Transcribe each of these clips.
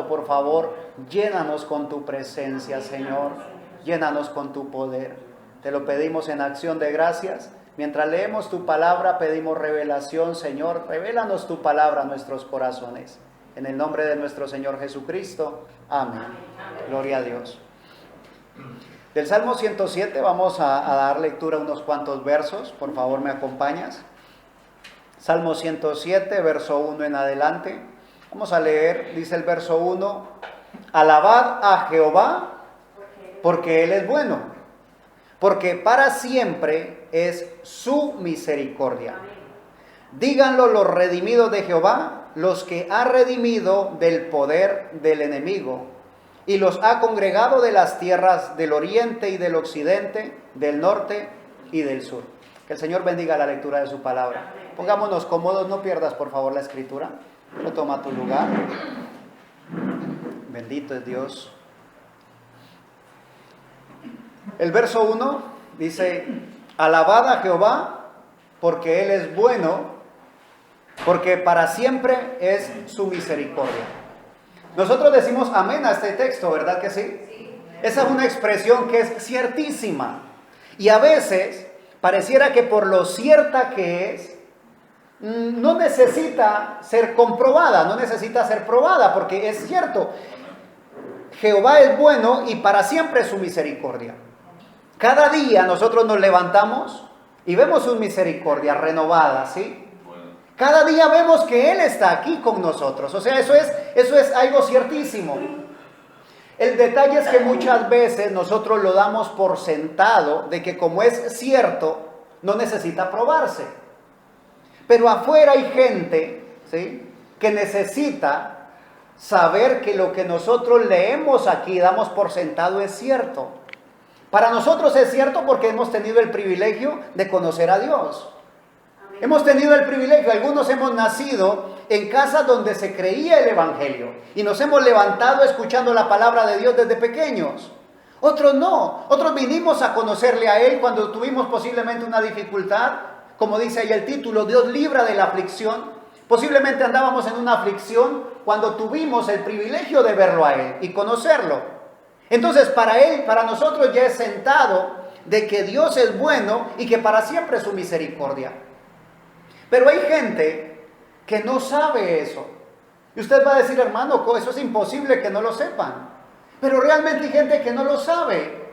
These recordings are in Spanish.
Por favor, llénanos con tu presencia, Señor. Llénanos con tu poder. Te lo pedimos en acción de gracias. Mientras leemos tu palabra, pedimos revelación, Señor. Revélanos tu palabra a nuestros corazones. En el nombre de nuestro Señor Jesucristo. Amén. Gloria a Dios. Del Salmo 107 vamos a dar lectura a unos cuantos versos. Por favor, ¿me acompañas? Salmo 107, verso 1 en adelante. Vamos a leer, dice el verso 1. Alabad a Jehová, porque Él es bueno, porque para siempre es su misericordia. Díganlo los redimidos de Jehová, los que ha redimido del poder del enemigo, y los ha congregado de las tierras del oriente y del occidente, del norte y del sur. Que el Señor bendiga la lectura de su palabra. Pongámonos cómodos, no pierdas por favor la escritura. No toma tu lugar. Bendito es Dios. El verso 1 dice: alabad a Jehová, porque Él es bueno, porque para siempre es su misericordia. Nosotros decimos amén a este texto, ¿verdad que sí? Sí. Esa es una expresión que es ciertísima. Y a veces pareciera que por lo cierta que es, no necesita ser comprobada, no necesita ser probada, porque es cierto. Jehová es bueno y para siempre es su misericordia. Cada día nosotros nos levantamos y vemos su misericordia renovada, ¿sí? Cada día vemos que Él está aquí con nosotros. O sea, eso es algo ciertísimo. El detalle es que muchas veces nosotros lo damos por sentado de que como es cierto, no necesita probarse. Pero afuera hay gente, ¿sí?, que necesita saber que lo que nosotros leemos aquí, damos por sentado, es cierto. Para nosotros es cierto porque hemos tenido el privilegio de conocer a Dios. Amén. Hemos tenido el privilegio, algunos hemos nacido en casas donde se creía el Evangelio y nos hemos levantado escuchando la palabra de Dios desde pequeños. Otros no, otros vinimos a conocerle a Él cuando tuvimos posiblemente una dificultad. Como dice ahí el título, Dios libra de la aflicción. Posiblemente andábamos en una aflicción cuando tuvimos el privilegio de verlo a Él y conocerlo. Entonces para Él, para nosotros ya es sentado de que Dios es bueno y que para siempre es su misericordia. Pero hay gente que no sabe eso. Y usted va a decir, hermano, eso es imposible que no lo sepan. Pero realmente hay gente que no lo sabe.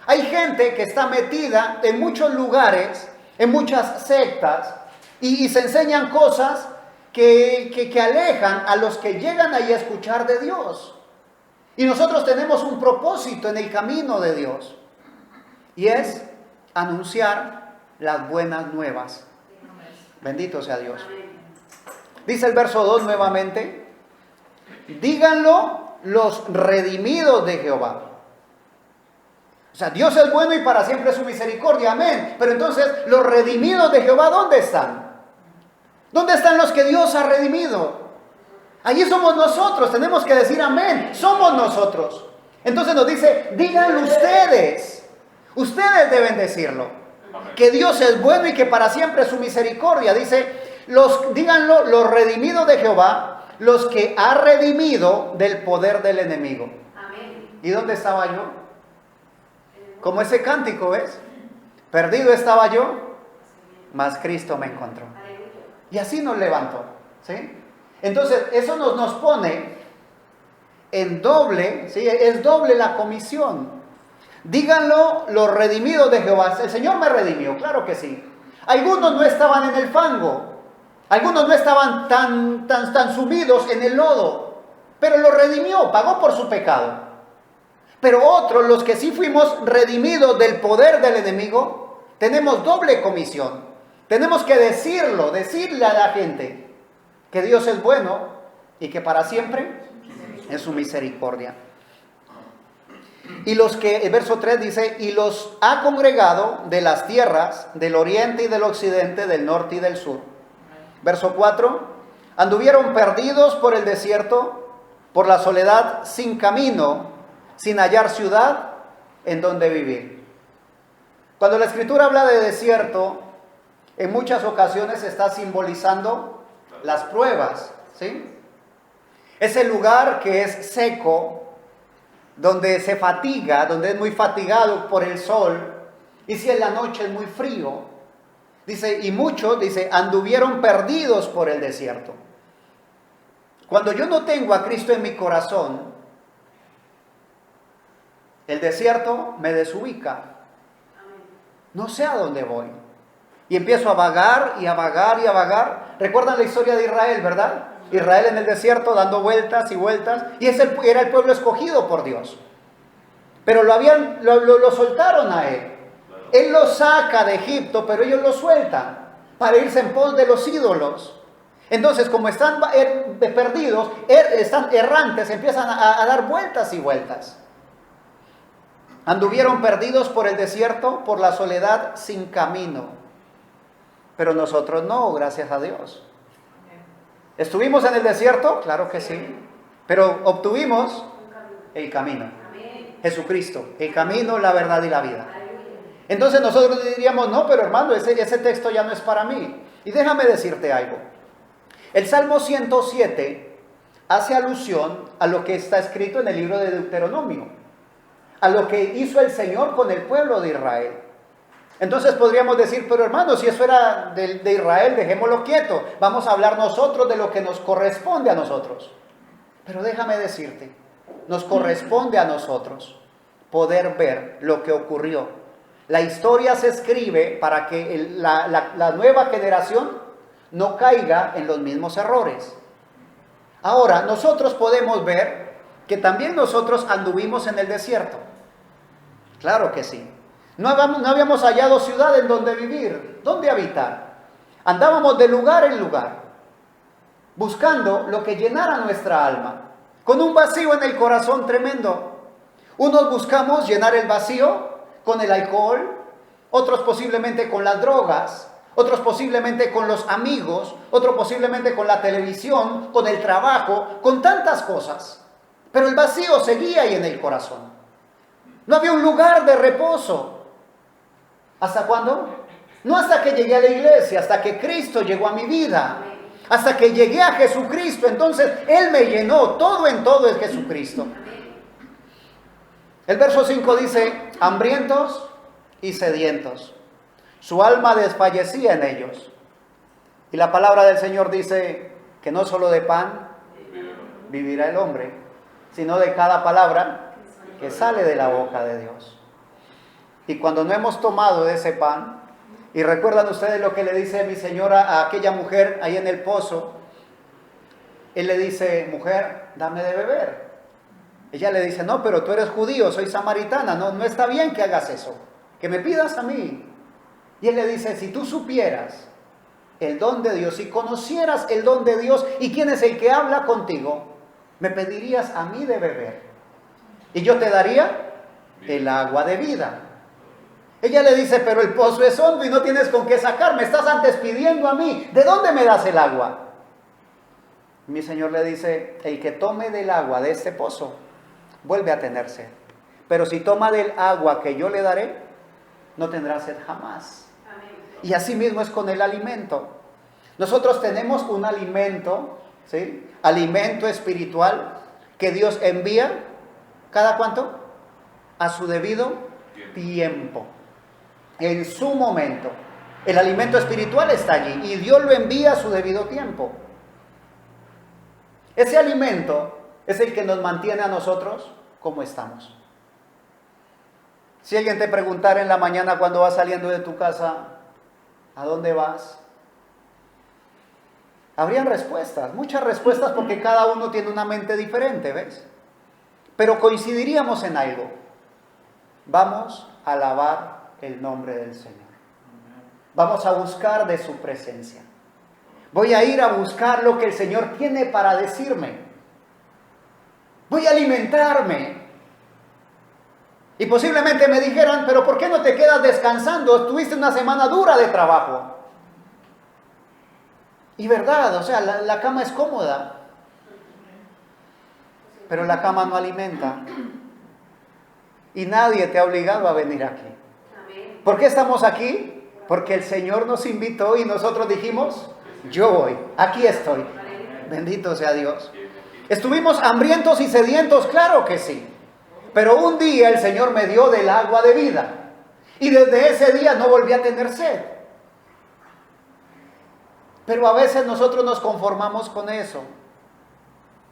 Hay gente que está metida en muchos lugares, en muchas sectas, y se enseñan cosas que alejan a los que llegan ahí a escuchar de Dios. Y nosotros tenemos un propósito en el camino de Dios, y es anunciar las buenas nuevas. Bendito sea Dios. Dice el verso 2 nuevamente: díganlo los redimidos de Jehová. O sea, Dios es bueno y para siempre es su misericordia, amén. Pero entonces, los redimidos de Jehová, ¿dónde están? ¿Dónde están los que Dios ha redimido? Allí somos nosotros, tenemos que decir amén, somos nosotros. Entonces nos dice, díganlo ustedes. Ustedes deben decirlo. Que Dios es bueno y que para siempre es su misericordia. Dice, díganlo los redimidos de Jehová, los que ha redimido del poder del enemigo. Amén. ¿Y dónde estaba yo? Como ese cántico, ¿ves? Perdido estaba yo, mas Cristo me encontró. Y así nos levantó, ¿sí? Entonces, eso nos pone en doble, ¿sí? Es doble la comisión. Díganlo los redimidos de Jehová. El Señor me redimió, claro que sí. Algunos no estaban en el fango, algunos no estaban tan sumidos en el lodo, pero lo redimió, pagó por su pecado. Pero otros, los que sí fuimos redimidos del poder del enemigo, tenemos doble comisión. Tenemos que decirle a la gente que Dios es bueno y que para siempre es su misericordia. Y el verso 3 dice, y los ha congregado de las tierras del oriente y del occidente, del norte y del sur. Verso 4, anduvieron perdidos por el desierto, por la soledad, sin camino, sin hallar ciudad en donde vivir. Cuando la Escritura habla de desierto, en muchas ocasiones está simbolizando las pruebas, ¿sí? Ese lugar que es seco, donde se fatiga, donde es muy fatigado por el sol, y si en la noche es muy frío. Dice, y muchos, dice, anduvieron perdidos por el desierto. Cuando yo no tengo a Cristo en mi corazón, el desierto me desubica. No sé a dónde voy. Y empiezo a vagar y a vagar y a vagar. ¿Recuerdan la historia de Israel, verdad? Israel en el desierto dando vueltas y vueltas. Y era el pueblo escogido por Dios. Pero lo soltaron a él. Él los saca de Egipto, pero ellos lo sueltan para irse en pos de los ídolos. Entonces, como están perdidos, están errantes, empiezan a dar vueltas y vueltas. Anduvieron perdidos por el desierto, por la soledad, sin camino. Pero nosotros no, gracias a Dios. ¿Estuvimos en el desierto? Claro que sí. Pero obtuvimos el camino. Jesucristo, el camino, la verdad y la vida. Entonces nosotros diríamos, no, pero hermano, ese texto ya no es para mí. Y déjame decirte algo. El Salmo 107 hace alusión a lo que está escrito en el libro de Deuteronomio, a lo que hizo el Señor con el pueblo de Israel. Entonces podríamos decir, pero hermano, si eso era de Israel, dejémoslo quieto. Vamos a hablar nosotros de lo que nos corresponde a nosotros. Pero déjame decirte, nos corresponde a nosotros poder ver lo que ocurrió. La historia se escribe para que la nueva generación no caiga en los mismos errores. Ahora, nosotros podemos ver que también nosotros anduvimos en el desierto. Claro que sí. No habíamos hallado ciudad en donde vivir, donde habitar. Andábamos de lugar en lugar, buscando lo que llenara nuestra alma, con un vacío en el corazón tremendo. Unos buscamos llenar el vacío con el alcohol, otros posiblemente con las drogas, otros posiblemente con los amigos, otros posiblemente con la televisión, con el trabajo, con tantas cosas. Pero el vacío seguía ahí en el corazón. No había un lugar de reposo. ¿Hasta cuándo? No hasta que llegué a la iglesia, hasta que Cristo llegó a mi vida. Hasta que llegué a Jesucristo, entonces Él me llenó. Todo en todo es Jesucristo. El verso 5 dice, hambrientos y sedientos. Su alma desfallecía en ellos. Y la palabra del Señor dice que no solo de pan vivirá el hombre, sino de cada palabra que sale de la boca de Dios. Y cuando no hemos tomado de ese pan, y recuerdan ustedes lo que le dice mi señora a aquella mujer ahí en el pozo, él le dice, mujer, dame de beber. Ella le dice, no, pero tú eres judío, soy samaritana, no está bien que hagas eso, que me pidas a mí. Y él le dice, si tú supieras el don de Dios, si conocieras el don de Dios y quién es el que habla contigo, me pedirías a mí de beber y yo te daría el agua de vida. Ella le dice, pero el pozo es hondo y no tienes con qué sacar, me estás antes pidiendo a mí, ¿de dónde me das el agua? Mi Señor le dice, el que tome del agua de este pozo, vuelve a tener sed. Pero si toma del agua que yo le daré, no tendrá sed jamás. Y así mismo es con el alimento. Nosotros tenemos un alimento, ¿sí? Alimento espiritual que Dios envía, ¿cada cuánto? A su debido tiempo. En su momento. El alimento espiritual está allí y Dios lo envía a su debido tiempo. Ese alimento es el que nos mantiene a nosotros como estamos. Si alguien te preguntara en la mañana cuando vas saliendo de tu casa, ¿a dónde vas? Habrían respuestas, muchas respuestas, porque cada uno tiene una mente diferente, ¿ves? Pero coincidiríamos en algo. Vamos a alabar el nombre del Señor. Vamos a buscar de su presencia. Voy a ir a buscar lo que el Señor tiene para decirme. Voy a alimentarme. Y posiblemente me dijeran, pero ¿por qué no te quedas descansando? Tuviste una semana dura de trabajo. Y verdad, o sea, la cama es cómoda. Pero la cama no alimenta. Y nadie te ha obligado a venir aquí. ¿Por qué estamos aquí? Porque el Señor nos invitó y nosotros dijimos, yo voy, aquí estoy. Bendito sea Dios. ¿Estuvimos hambrientos y sedientos? Claro que sí. Pero un día el Señor me dio del agua de vida. Y desde ese día no volví a tener sed. Pero a veces nosotros nos conformamos con eso.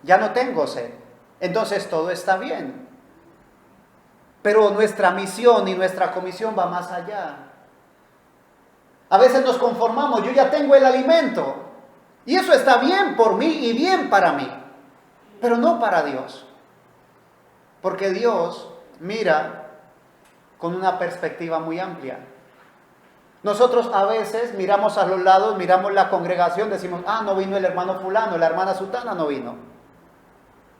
Ya no tengo sed. Entonces todo está bien. Pero nuestra misión y nuestra comisión va más allá. A veces nos conformamos, yo ya tengo el alimento. Y eso está bien por mí y bien para mí. Pero no para Dios. Porque Dios mira con una perspectiva muy amplia. Nosotros a veces miramos a los lados, miramos la congregación, decimos, no vino el hermano fulano, la hermana sutana no vino.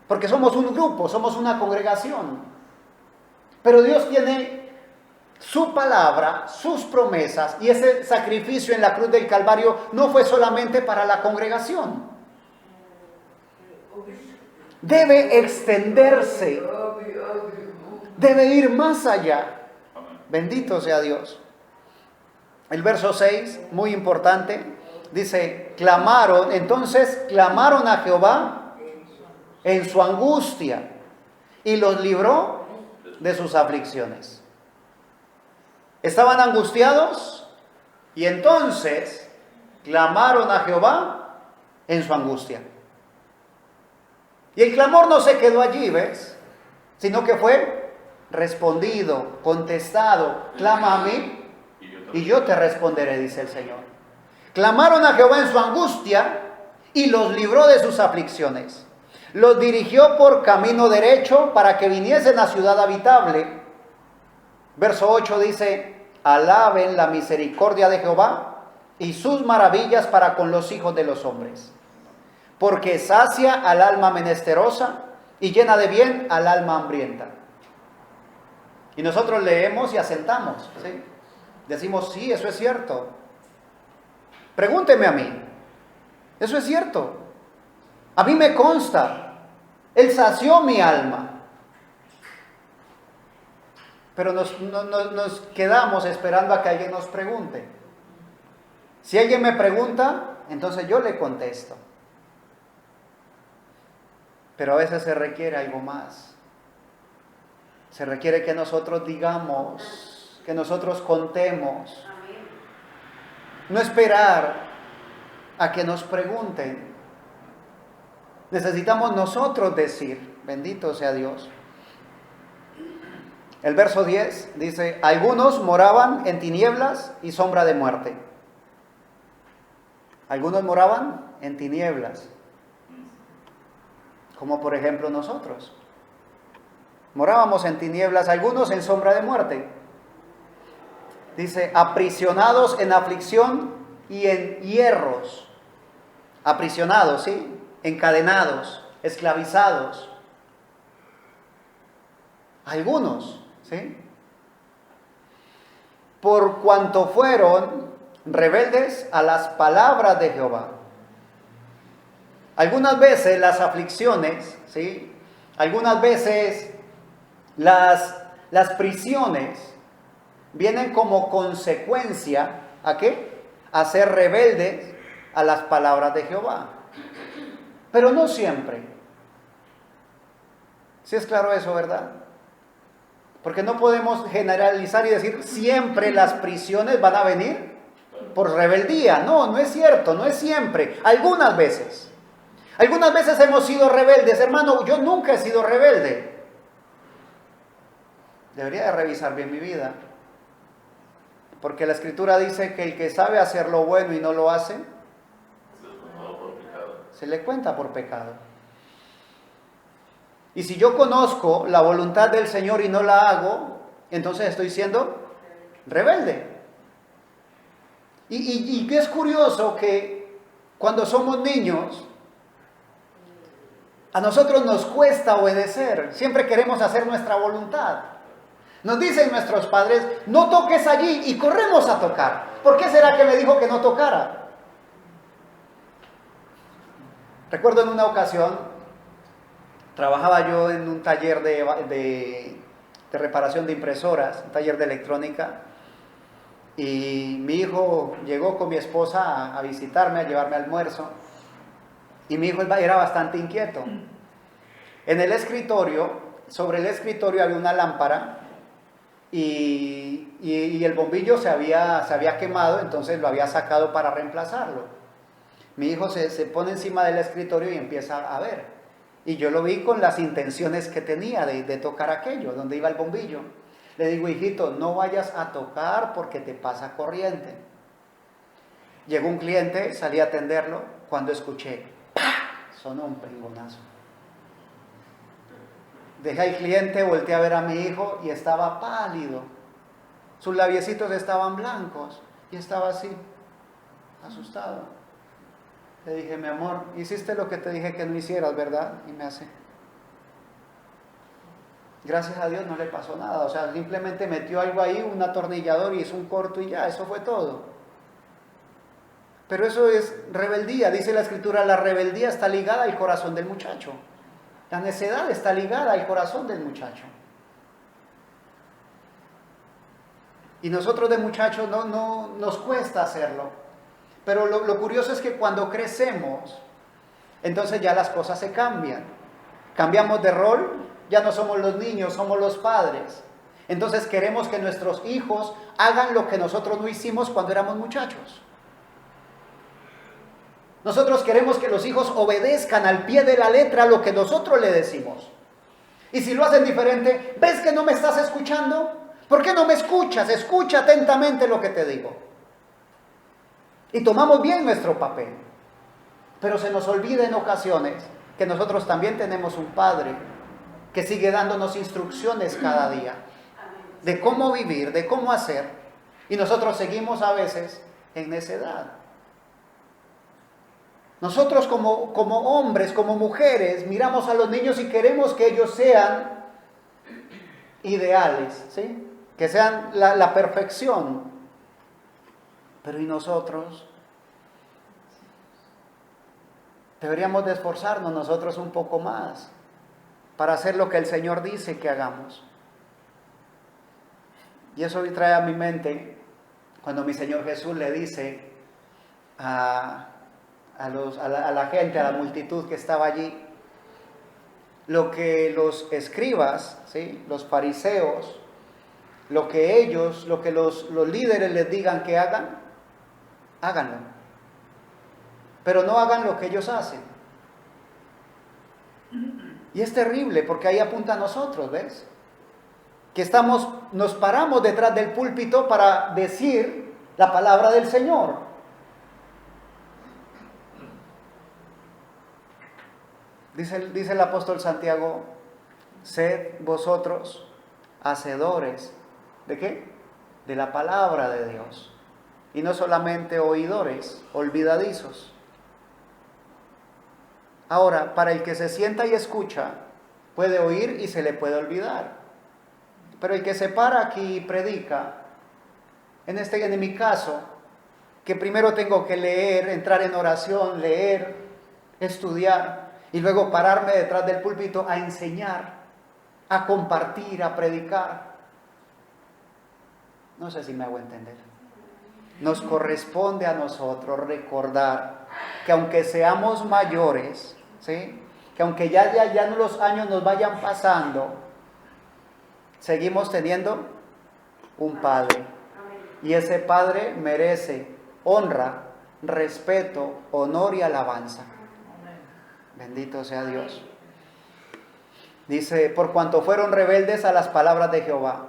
Porque somos un grupo, somos una congregación. Pero Dios tiene su palabra, sus promesas, y ese sacrificio en la cruz del Calvario no fue solamente para la congregación. Debe extenderse, debe ir más allá. Bendito sea Dios. El verso 6, muy importante, dice, entonces clamaron a Jehová en su angustia y los libró de sus aflicciones. Estaban angustiados y entonces clamaron a Jehová en su angustia. Y el clamor no se quedó allí, ¿ves? Sino que fue respondido, contestado. Clama a mí y yo te responderé, dice el Señor. Clamaron a Jehová en su angustia y los libró de sus aflicciones. Los dirigió por camino derecho para que viniesen a ciudad habitable. Verso 8 dice, alaben la misericordia de Jehová y sus maravillas para con los hijos de los hombres. Porque sacia al alma menesterosa y llena de bien al alma hambrienta. Y nosotros leemos y asentamos, ¿sí? Decimos, sí, eso es cierto. Pregúnteme a mí. Eso es cierto. A mí me consta. Él sació mi alma. Pero nos quedamos esperando a que alguien nos pregunte. Si alguien me pregunta, entonces yo le contesto. Pero a veces se requiere algo más. Se requiere que nosotros digamos, que nosotros contemos. No esperar a que nos pregunten. Necesitamos nosotros decir, bendito sea Dios. El verso 10 dice, algunos moraban en tinieblas y sombra de muerte. Algunos moraban en tinieblas. Como por ejemplo nosotros. Morábamos en tinieblas, algunos en sombra de muerte. Dice, aprisionados en aflicción y en hierros. Aprisionados, ¿sí? Encadenados, esclavizados. Algunos, ¿sí? Por cuanto fueron rebeldes a las palabras de Jehová. Algunas veces las aflicciones, ¿sí? Algunas veces las prisiones vienen como consecuencia, ¿a qué? A ser rebeldes a las palabras de Jehová. Pero no siempre. ¿Sí es claro eso, verdad? Porque no podemos generalizar y decir siempre las prisiones van a venir por rebeldía. No, no es cierto, no es siempre. Algunas veces. Algunas veces hemos sido rebeldes. Hermano, yo nunca he sido rebelde. Debería de revisar bien mi vida. Porque la Escritura dice que el que sabe hacer lo bueno y no lo hace, se le cuenta por pecado. Y si yo conozco la voluntad del Señor y no la hago, entonces estoy siendo rebelde. Y es curioso que cuando somos niños, a nosotros nos cuesta obedecer. Siempre queremos hacer nuestra voluntad. Nos dicen nuestros padres, no toques allí, y corremos a tocar. ¿Por qué será que me dijo que no tocara? Recuerdo en una ocasión, trabajaba yo en un taller de reparación de impresoras, un taller de electrónica, y mi hijo llegó con mi esposa a visitarme, a llevarme almuerzo, y mi hijo era bastante inquieto. En el escritorio, sobre el escritorio había una lámpara y el bombillo se había quemado, entonces lo había sacado para reemplazarlo. Mi hijo se pone encima del escritorio y empieza a ver. Y yo lo vi con las intenciones que tenía de tocar aquello, donde iba el bombillo. Le digo, hijito, no vayas a tocar porque te pasa corriente. Llegó un cliente, salí a atenderlo, cuando escuché, ¡pah!, sonó un pringonazo. Dejé al cliente, volteé a ver a mi hijo y estaba pálido. Sus labiecitos estaban blancos y estaba así, asustado. Le dije, mi amor, hiciste lo que te dije que no hicieras, ¿verdad? Y me hace. Gracias a Dios no le pasó nada, o sea, simplemente metió algo ahí, un atornillador y hizo un corto y ya, eso fue todo. Pero eso es rebeldía, dice la Escritura, la rebeldía está ligada al corazón del muchacho. La necedad está ligada al corazón del muchacho. Y nosotros de muchachos no nos cuesta hacerlo. Pero lo curioso es que cuando crecemos, entonces ya las cosas se cambian. Cambiamos de rol, ya no somos los niños, somos los padres. Entonces queremos que nuestros hijos hagan lo que nosotros no hicimos cuando éramos muchachos. Nosotros queremos que los hijos obedezcan al pie de la letra lo que nosotros le decimos. Y si lo hacen diferente, ¿ves que no me estás escuchando? ¿Por qué no me escuchas? Escucha atentamente lo que te digo. Y tomamos bien nuestro papel. Pero se nos olvida en ocasiones que nosotros también tenemos un Padre que sigue dándonos instrucciones cada día de cómo vivir, de cómo hacer. Y nosotros seguimos a veces en necedad. Nosotros como hombres, como mujeres, miramos a los niños y queremos que ellos sean ideales, ¿sí? Que sean la perfección. Pero ¿y nosotros? Deberíamos de esforzarnos nosotros un poco más para hacer lo que el Señor dice que hagamos. Y eso me trae a mi mente cuando mi Señor Jesús le dice a la gente, a la multitud que estaba allí, lo que los escribas, ¿sí?, los fariseos, lo que los líderes les digan que hagan, háganlo. Pero no hagan lo que ellos hacen. Y es terrible porque ahí apunta a nosotros, ¿ves? Que nos paramos detrás del púlpito para decir la palabra del Señor. Dice el apóstol Santiago, sed vosotros hacedores, ¿de qué? De la palabra de Dios. Y no solamente oidores, olvidadizos. Ahora, para el que se sienta y escucha, puede oír y se le puede olvidar. Pero el que se para aquí y predica, en mi caso, que primero tengo que leer, entrar en oración, leer, estudiar, y luego pararme detrás del púlpito a enseñar, a compartir, a predicar. No sé si me hago entender. Nos corresponde a nosotros recordar que aunque seamos mayores, ¿sí?, que aunque ya los años nos vayan pasando, seguimos teniendo un Padre. Y ese Padre merece honra, respeto, honor y alabanza. Bendito sea Dios. Dice, por cuanto fueron rebeldes a las palabras de Jehová.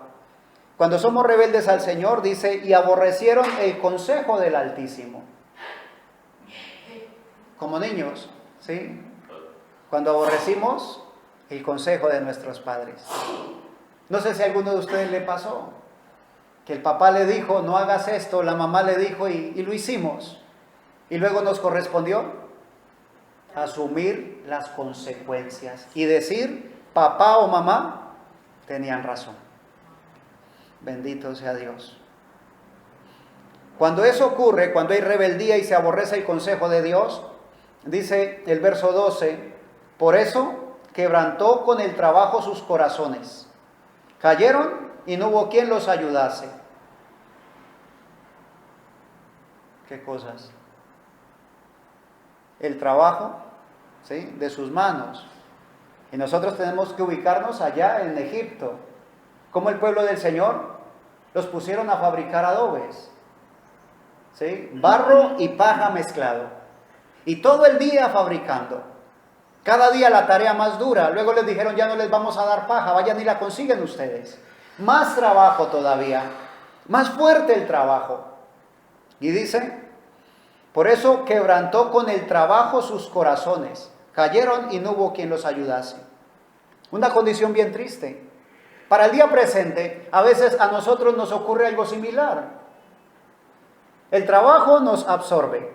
Cuando somos rebeldes al Señor, dice, y aborrecieron el consejo del Altísimo. Como niños, ¿sí? Cuando aborrecimos el consejo de nuestros padres. No sé si a alguno de ustedes le pasó, que el papá le dijo, no hagas esto, la mamá le dijo y lo hicimos. Y luego nos correspondió asumir las consecuencias y decir, papá o mamá tenían razón. Bendito sea Dios. Cuando eso ocurre, cuando hay rebeldía y se aborrece el consejo de Dios, dice el verso 12, por eso quebrantó con el trabajo sus corazones. Cayeron y no hubo quien los ayudase. ¿Qué cosas? El trabajo, ¿sí?, de sus manos Y nosotros tenemos que ubicarnos allá en Egipto. Como el pueblo del Señor los pusieron a fabricar adobes, ¿sí? Barro y paja mezclado. Y todo el día fabricando. Cada día la tarea más dura. Luego les dijeron, ya no les vamos a dar paja, vayan y la consiguen ustedes. Más trabajo todavía. Más fuerte el trabajo. Y dice, por eso quebrantó con el trabajo sus corazones. Cayeron y no hubo quien los ayudase. Una condición bien triste. Para el día presente, a veces a nosotros nos ocurre algo similar. El trabajo nos absorbe.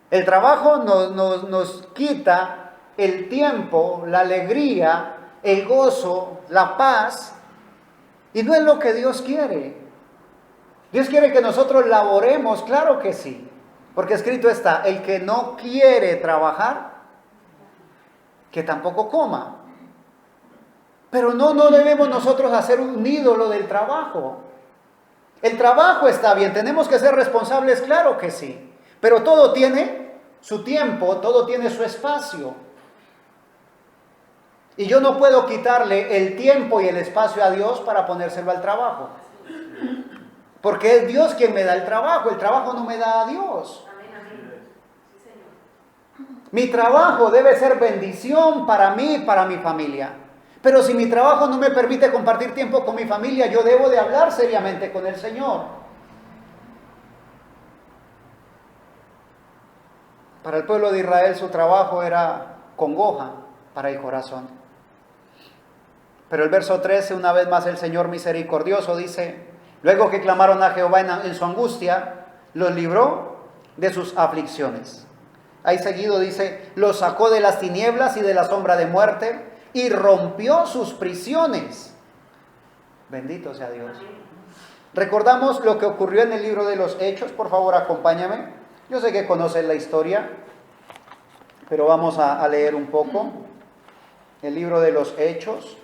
El trabajo nos quita el tiempo, la alegría, el gozo, la paz. Y no es lo que Dios quiere. Dios quiere que nosotros laboremos, claro que sí. Porque escrito está, el que no quiere trabajar, que tampoco coma. Pero no debemos nosotros hacer un ídolo del trabajo. El trabajo está bien, tenemos que ser responsables, claro que sí. Pero todo tiene su tiempo, todo tiene su espacio. Y yo no puedo quitarle el tiempo y el espacio a Dios para ponérselo al trabajo. Porque es Dios quien me da el trabajo no me da a Dios. Mi trabajo debe ser bendición para mí y para mi familia. Pero si mi trabajo no me permite compartir tiempo con mi familia, yo debo de hablar seriamente con el Señor. Para el pueblo de Israel su trabajo era congoja para el corazón. Pero el verso 13, una vez más el Señor misericordioso dice, luego que clamaron a Jehová en su angustia, los libró de sus aflicciones. Ahí seguido dice, los sacó de las tinieblas y de la sombra de muerte, y rompió sus prisiones. Bendito sea Dios. Recordamos lo que ocurrió en el libro de los Hechos. Por favor, acompáñame. Yo sé que conocen la historia, pero vamos a leer un poco. El libro de los Hechos,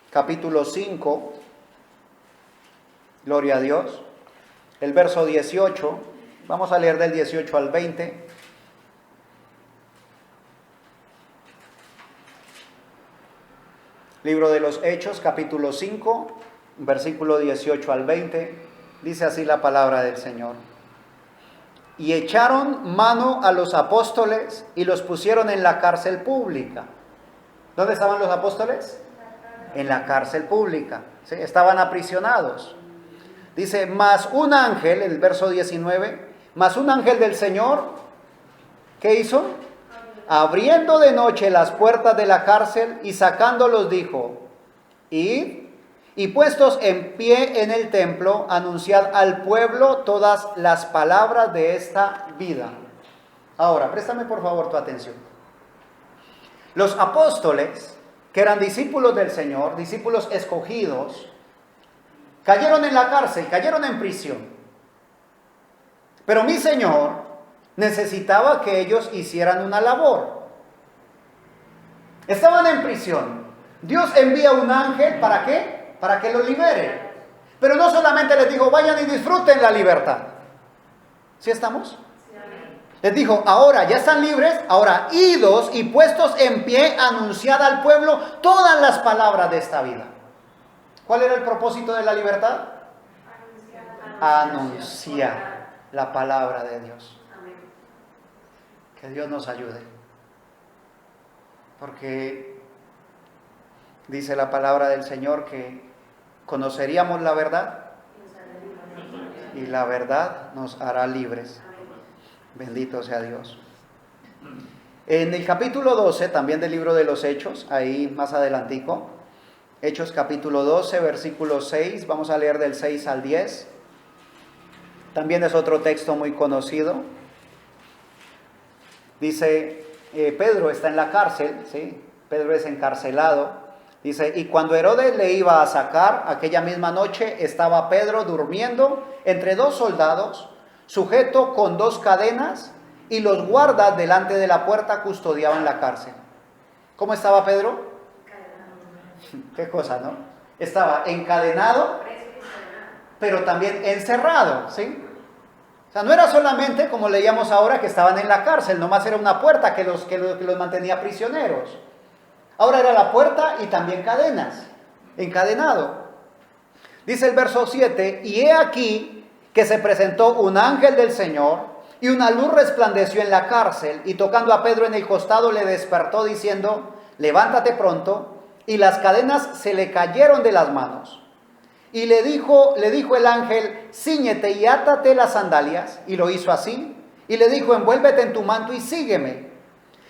capítulo 5. Gloria a Dios. El verso 18. Vamos a leer del 18 al 20. Libro de los Hechos, capítulo 5, versículo 18 al 20, dice así la palabra del Señor. Y echaron mano a los apóstoles y los pusieron en la cárcel pública. ¿Dónde estaban los apóstoles? En la cárcel pública. ¿Sí? Estaban aprisionados. Dice, mas un ángel, el verso 19, mas un ángel del Señor, ¿qué hizo? Abriendo de noche las puertas de la cárcel y sacándolos dijo, id y puestos en pie en el templo, anunciad al pueblo todas las palabras de esta vida. Ahora, préstame por favor tu atención. Los apóstoles, que eran discípulos del Señor, discípulos escogidos, cayeron en la cárcel, cayeron en prisión. Pero mi Señor necesitaba que ellos hicieran una labor. Estaban en prisión. Dios envía un ángel, ¿para qué? Para que los libere. Pero no solamente les dijo, vayan y disfruten la libertad. ¿Sí estamos? Les dijo, ahora ya están libres, ahora idos y puestos en pie, anunciad al pueblo todas las palabras de esta vida. ¿Cuál era el propósito de la libertad? Anunciar la palabra de Dios. Que Dios nos ayude. Porque dice la palabra del Señor que conoceríamos la verdad y la verdad nos hará libres. Bendito sea Dios. En el capítulo 12, también del libro de los Hechos, ahí más adelantico, Hechos capítulo 12, versículo 6, vamos a leer del 6 al 10. También es otro texto muy conocido. Dice, Pedro está en la cárcel, ¿sí? Pedro es encarcelado. Dice, y cuando Herodes le iba a sacar, aquella misma noche estaba Pedro durmiendo entre dos soldados, sujeto con dos cadenas, y los guardas delante de la puerta custodiaban la cárcel. ¿Cómo estaba Pedro? Qué cosa, ¿no? Estaba encadenado, pero también encerrado, ¿sí? O sea, no era solamente, como leíamos ahora, que estaban en la cárcel, nomás era una puerta que los mantenía prisioneros. Ahora era la puerta y también cadenas, encadenado. Dice el verso 7, y he aquí que se presentó un ángel del Señor, y una luz resplandeció en la cárcel, y tocando a Pedro en el costado le despertó diciendo, levántate pronto, y las cadenas se le cayeron de las manos. Y le dijo el ángel, cíñete y átate las sandalias, y lo hizo así, y le dijo, envuélvete en tu manto y sígueme.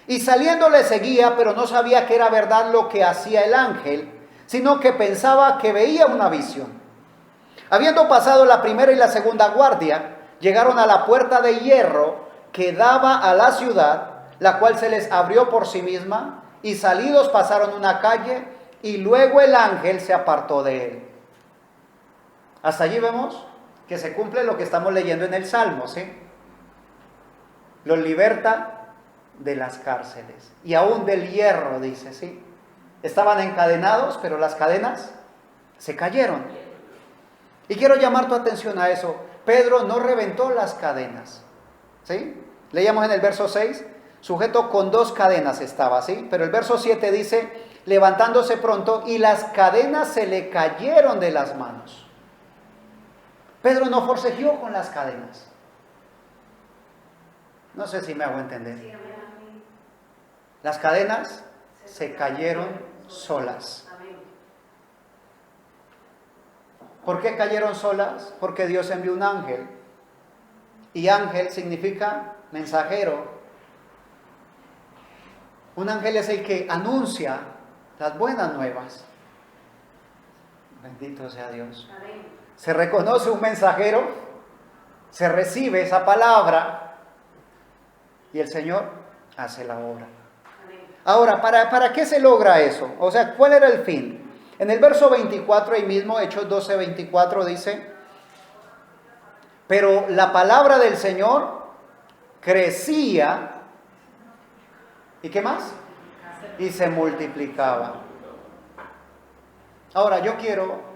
Y saliendo le seguía, pero no sabía que era verdad lo que hacía el ángel, sino que pensaba que veía una visión. Habiendo pasado la primera y la segunda guardia, llegaron a la puerta de hierro que daba a la ciudad, la cual se les abrió por sí misma, y salidos pasaron una calle, y luego el ángel se apartó de él. Hasta allí vemos que se cumple lo que estamos leyendo en el Salmo, ¿sí? Los liberta de las cárceles, y aún del hierro, dice, ¿sí? Estaban encadenados, pero las cadenas se cayeron. Y quiero llamar tu atención a eso. Pedro no reventó las cadenas, ¿sí? Leíamos en el verso 6, sujeto con 2 cadenas estaba, ¿sí? Pero el verso 7 dice, levantándose pronto, y las cadenas se le cayeron de las manos. Pedro no forcejeó con las cadenas. No sé si me hago entender. Las cadenas se cayeron solas. ¿Por qué cayeron solas? Porque Dios envió un ángel. Y ángel significa mensajero. Un ángel es el que anuncia las buenas nuevas. Bendito sea Dios. Amén. Se reconoce un mensajero, se recibe esa palabra y el Señor hace la obra. Amén. Ahora, ¿para qué se logra eso? O sea, ¿cuál era el fin? En el verso 24, ahí mismo, Hechos 12, 24, dice, pero la palabra del Señor crecía, ¿y qué más? Y se multiplicaba. Ahora, yo quiero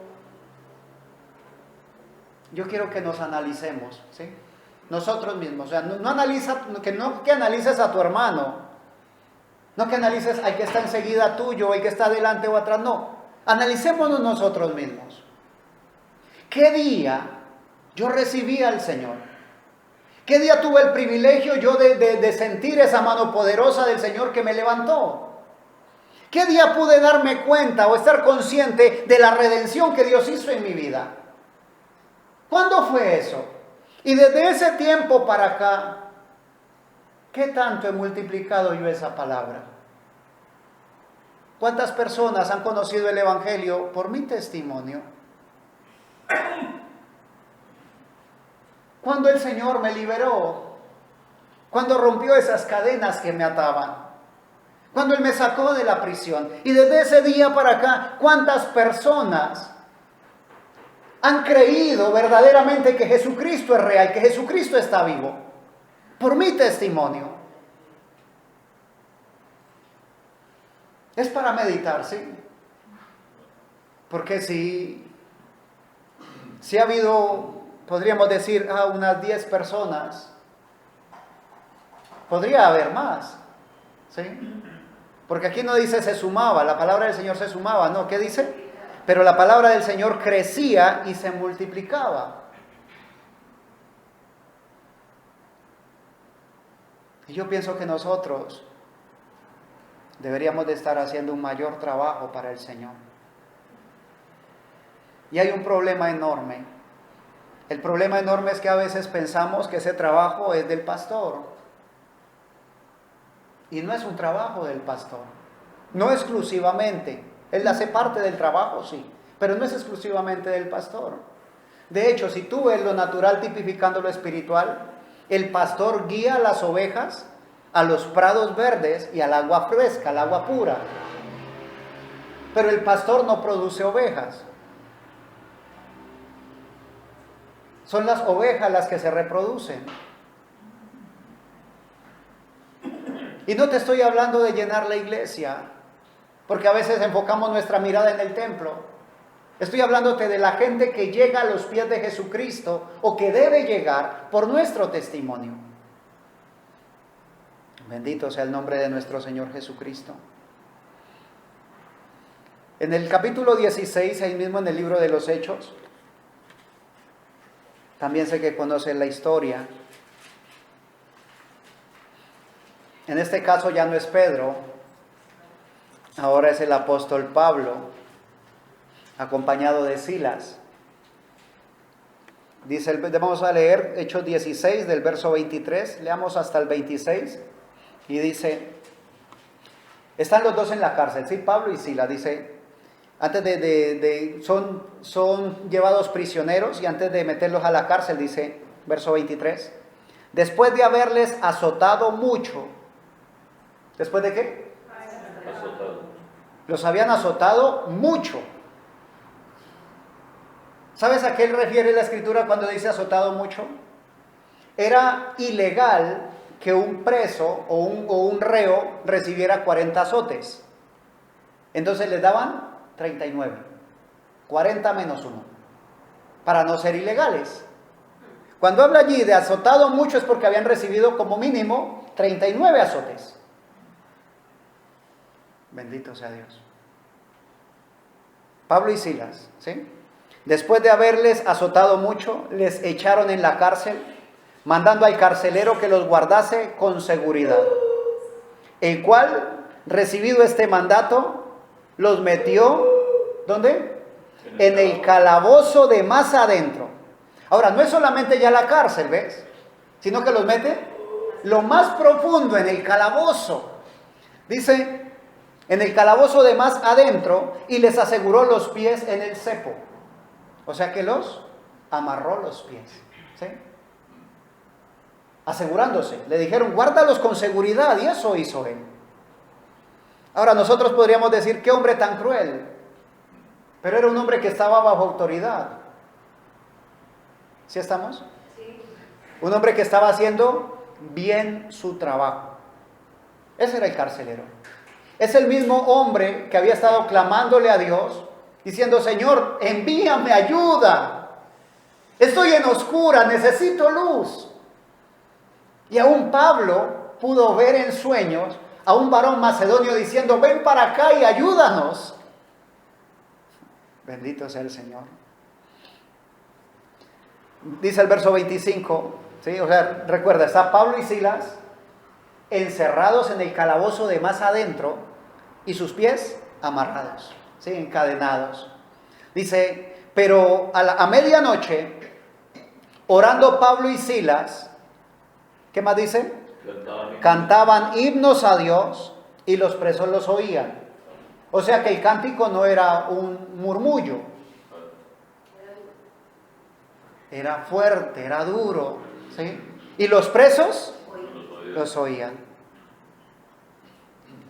que nos analicemos, ¿sí? Nosotros mismos, o sea, no que analices a tu hermano, no que analices al que está enseguida tuyo, el que está adelante o atrás, no. Analicémonos nosotros mismos. ¿Qué día yo recibí al Señor? ¿Qué día tuve el privilegio yo de sentir esa mano poderosa del Señor que me levantó? ¿Qué día pude darme cuenta o estar consciente de la redención que Dios hizo en mi vida? ¿Cuándo fue eso? Y desde ese tiempo para acá, ¿qué tanto he multiplicado yo esa palabra? ¿Cuántas personas han conocido el Evangelio por mi testimonio? Cuando el Señor me liberó, cuando rompió esas cadenas que me ataban, cuando Él me sacó de la prisión. Y desde ese día para acá, ¿cuántas personas han creído verdaderamente que Jesucristo es real, que Jesucristo está vivo? Por mi testimonio. Es para meditar, ¿sí? Porque si ha habido, podríamos decir, unas 10 personas, podría haber más, ¿sí? Porque aquí no dice se sumaba, la palabra del Señor se sumaba, ¿no? ¿Qué dice? Pero la palabra del Señor crecía y se multiplicaba. Y yo pienso que nosotros deberíamos de estar haciendo un mayor trabajo para el Señor. Y hay un problema enorme. El problema enorme es que a veces pensamos que ese trabajo es del pastor. Y no es un trabajo del pastor. No exclusivamente. Él hace parte del trabajo, sí, pero no es exclusivamente del pastor. De hecho, si tú ves lo natural tipificando lo espiritual, el pastor guía a las ovejas a los prados verdes y al agua fresca, al agua pura. Pero el pastor no produce ovejas. Son las ovejas las que se reproducen. Y no te estoy hablando de llenar la iglesia, porque a veces enfocamos nuestra mirada en el templo. Estoy hablándote de la gente que llega a los pies de Jesucristo o que debe llegar por nuestro testimonio. Bendito sea el nombre de nuestro Señor Jesucristo. En el capítulo 16, ahí mismo en el libro de los Hechos, también sé que conocen la historia. En este caso ya no es Pedro, ahora es el apóstol Pablo, acompañado de Silas. Dice, vamos a leer Hechos 16 del verso 23, leamos hasta el 26, y dice, están los dos en la cárcel, sí, Pablo y Silas, dice, antes son llevados prisioneros y antes de meterlos a la cárcel, dice, verso 23, después de haberles azotado mucho, ¿después de qué? Azotado. Los habían azotado mucho. ¿Sabes a qué refiere la escritura cuando dice azotado mucho? Era ilegal que un preso o un reo recibiera 40 azotes. Entonces les daban 39. 40 menos 1. Para no ser ilegales. Cuando habla allí de azotado mucho es porque habían recibido como mínimo 39 azotes. Bendito sea Dios. Pablo y Silas, ¿sí? Después de haberles azotado mucho, les echaron en la cárcel, mandando al carcelero que los guardase con seguridad. El cual, recibido este mandato, los metió, ¿dónde? En el calabozo de más adentro. Ahora, no es solamente ya la cárcel, ¿ves? Sino que los mete lo más profundo, en el calabozo. Dice, en el calabozo de más adentro, y les aseguró los pies en el cepo. O sea que los amarró los pies, ¿sí? Asegurándose. Le dijeron, guárdalos con seguridad, y eso hizo él. Ahora nosotros podríamos decir, qué hombre tan cruel. Pero era un hombre que estaba bajo autoridad. ¿Sí estamos? Sí. Un hombre que estaba haciendo bien su trabajo. Ese era el carcelero. Es el mismo hombre que había estado clamándole a Dios, diciendo, Señor, envíame ayuda. Estoy en oscura, necesito luz. Y aún Pablo pudo ver en sueños a un varón macedonio diciendo, ven para acá y ayúdanos. Bendito sea el Señor. Dice el verso 25, ¿sí? O sea, recuerda, está Pablo y Silas encerrados en el calabozo de más adentro y sus pies amarrados, ¿sí? Encadenados. Dice, pero a medianoche, orando Pablo y Silas, ¿qué más dice? Cantaban himnos a Dios y los presos los oían. O sea que el cántico no era un murmullo. Era fuerte, era duro, ¿sí? Y los presos los oían.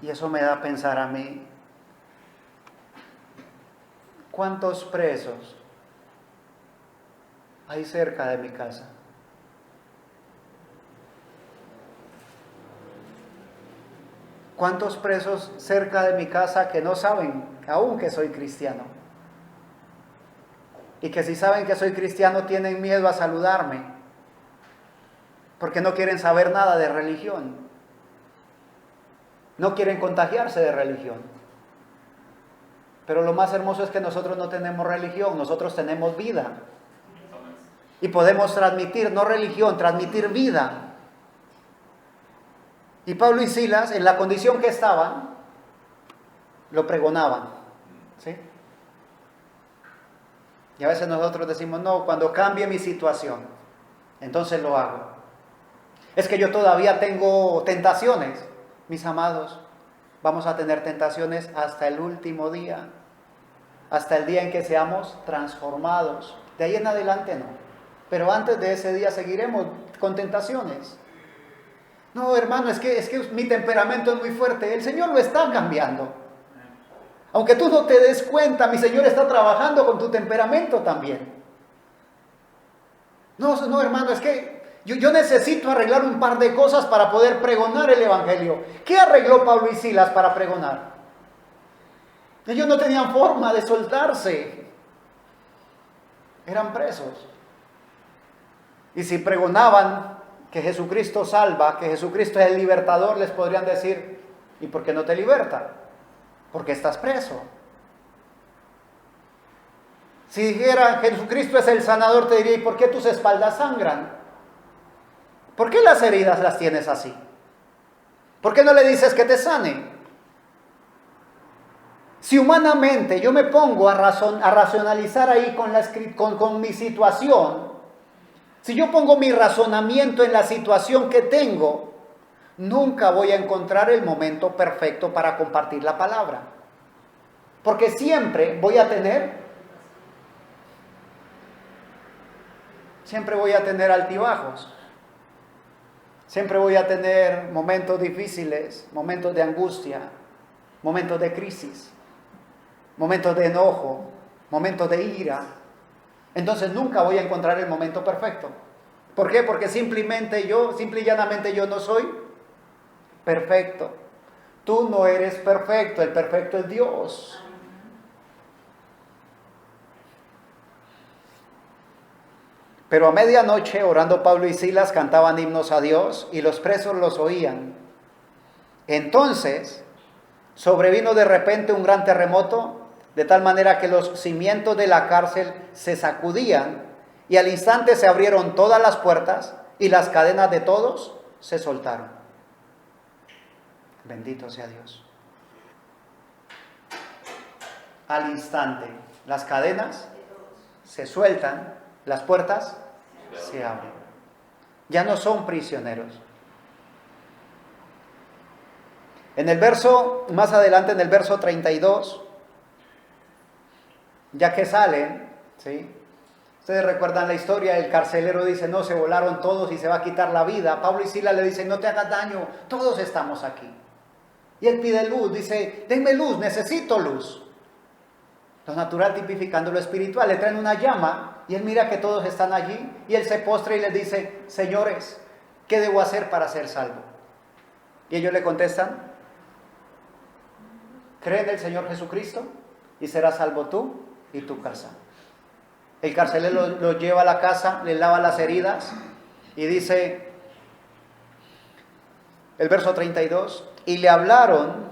Y eso me da a pensar a mí, ¿cuántos presos hay cerca de mi casa? ¿Cuántos presos cerca de mi casa que no saben aún que soy cristiano? Y que si saben que soy cristiano tienen miedo a saludarme, porque no quieren saber nada de religión. No quieren contagiarse de religión. Pero lo más hermoso es que nosotros no tenemos religión, nosotros tenemos vida. Y podemos transmitir, no religión, transmitir vida. Y Pablo y Silas, en la condición que estaban, lo pregonaban, ¿sí? Y a veces nosotros decimos, no, cuando cambie mi situación, entonces lo hago. Es que yo todavía tengo tentaciones. Mis amados, vamos a tener tentaciones hasta el último día, hasta el día en que seamos transformados. De ahí en adelante no. Pero antes de ese día seguiremos con tentaciones. No, hermano, es que mi temperamento es muy fuerte. El Señor lo está cambiando. Aunque tú no te des cuenta, mi Señor está trabajando con tu temperamento también. No, hermano, es que yo necesito arreglar un par de cosas para poder pregonar el Evangelio. ¿Qué arregló Pablo y Silas para pregonar? Ellos no tenían forma de soltarse. Eran presos. Y si pregonaban que Jesucristo salva, que Jesucristo es el libertador, les podrían decir, ¿y por qué no te liberta? Porque estás preso. Si dijera Jesucristo es el sanador, te diría, ¿y por qué tus espaldas sangran? ¿Por qué las heridas las tienes así? ¿Por qué no le dices que te sane? Si humanamente yo me pongo a racionalizar ahí con mi situación, si yo pongo mi razonamiento en la situación que tengo, nunca voy a encontrar el momento perfecto para compartir la palabra. Porque siempre voy a tener altibajos. Siempre voy a tener momentos difíciles, momentos de angustia, momentos de crisis, momentos de enojo, momentos de ira. Entonces nunca voy a encontrar el momento perfecto. ¿Por qué? Porque simple y llanamente yo no soy perfecto. Tú no eres perfecto, el perfecto es Dios. Pero a medianoche, orando Pablo y Silas, cantaban himnos a Dios y los presos los oían. Entonces, sobrevino de repente un gran terremoto, de tal manera que los cimientos de la cárcel se sacudían y al instante se abrieron todas las puertas y las cadenas de todos se soltaron. Bendito sea Dios. Al instante, las cadenas se sueltan, las puertas se abren. Ya no son prisioneros. Más adelante en el verso 32, ya que salen, ¿sí? Ustedes recuerdan la historia, el carcelero dice, no, se volaron todos y se va a quitar la vida. Pablo y Silas le dicen, no te hagas daño, todos estamos aquí. Y él pide luz, dice, denme luz, necesito luz. Lo natural tipificando lo espiritual, le traen una llama y él mira que todos están allí y él se postra y les dice, señores, ¿qué debo hacer para ser salvo? Y ellos le contestan, cree en el Señor Jesucristo y serás salvo tú y tu casa. El carcelero los lleva a la casa, les lava las heridas y dice el verso 32, y le hablaron,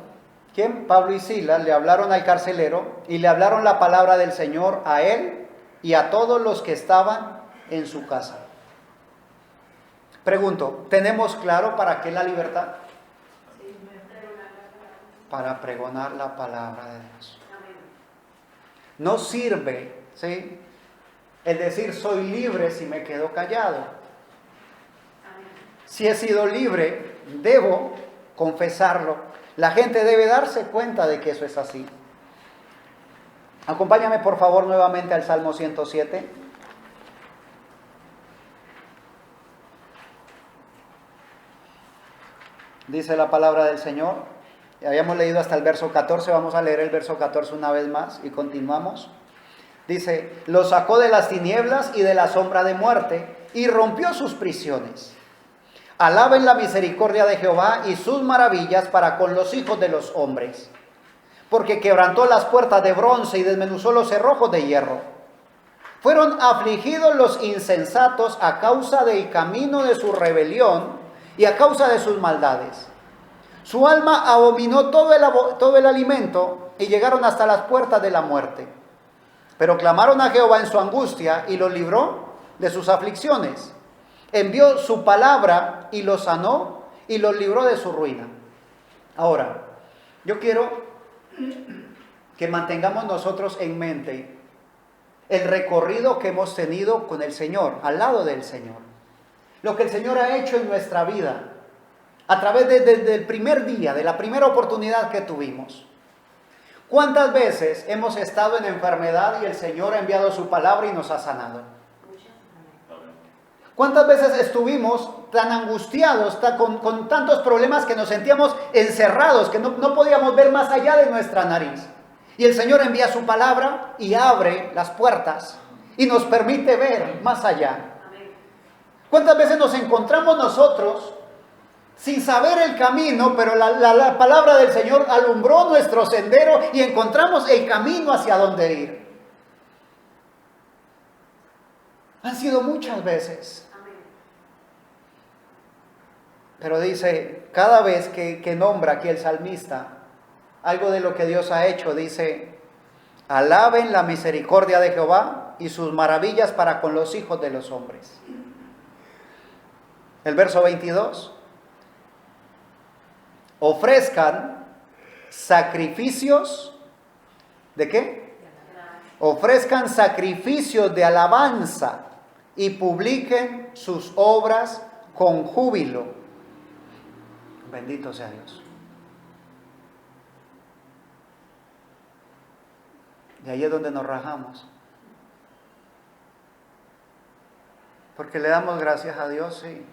¿quién? Pablo y Silas le hablaron al carcelero y le hablaron la palabra del Señor a él y a todos los que estaban en su casa. Pregunto, ¿tenemos claro para qué la libertad? Para pregonar la palabra de Dios. No sirve, ¿sí?, el decir soy libre si me quedo callado. Si he sido libre, debo confesarlo. La gente debe darse cuenta de que eso es así. Acompáñame por favor nuevamente al Salmo 107. Dice la palabra del Señor. Habíamos leído hasta el verso 14, vamos a leer el verso 14 una vez más y continuamos. Dice, los sacó de las tinieblas y de la sombra de muerte y rompió sus prisiones. Alaben la misericordia de Jehová y sus maravillas para con los hijos de los hombres. Porque quebrantó las puertas de bronce y desmenuzó los cerrojos de hierro. Fueron afligidos los insensatos a causa del camino de su rebelión y a causa de sus maldades. Su alma abominó todo el alimento y llegaron hasta las puertas de la muerte. Pero clamaron a Jehová en su angustia y los libró de sus aflicciones. Envió su palabra y los sanó y los libró de su ruina. Ahora, yo quiero que mantengamos nosotros en mente el recorrido que hemos tenido con el Señor, al lado del Señor. Lo que el Señor ha hecho en nuestra vida, a través desde el primer día, de la primera oportunidad que tuvimos. ¿Cuántas veces hemos estado en enfermedad y el Señor ha enviado su palabra y nos ha sanado? ¿Cuántas veces estuvimos tan angustiados, con tantos problemas que nos sentíamos encerrados, que no podíamos ver más allá de nuestra nariz? Y el Señor envía su palabra y abre las puertas y nos permite ver más allá. ¿Cuántas veces nos encontramos nosotros sin saber el camino, pero la palabra del Señor alumbró nuestro sendero y encontramos el camino hacia donde ir? Han sido muchas veces. Pero dice, cada vez que nombra aquí el salmista algo de lo que Dios ha hecho, dice, Alaben la misericordia de Jehová y sus maravillas para con los hijos de los hombres. El verso 22. Ofrezcan sacrificios, ¿de qué? Ofrezcan sacrificios de alabanza y publiquen sus obras con júbilo. Bendito sea Dios. Y ahí es donde nos rajamos. Porque le damos gracias a Dios, sí.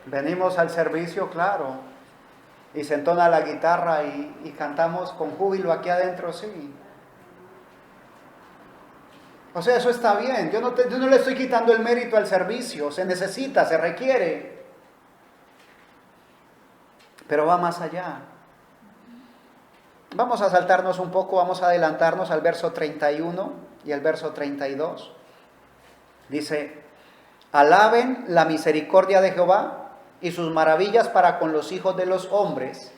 Venimos al servicio, claro. Y se entona la guitarra y cantamos con júbilo aquí adentro, sí. O sea, eso está bien. Yo no le estoy quitando el mérito al servicio. Se necesita, se requiere. Pero va más allá. Vamos a saltarnos un poco, vamos a adelantarnos al verso 31 y al verso 32. Dice: alaben la misericordia de Jehová y sus maravillas para con los hijos de los hombres.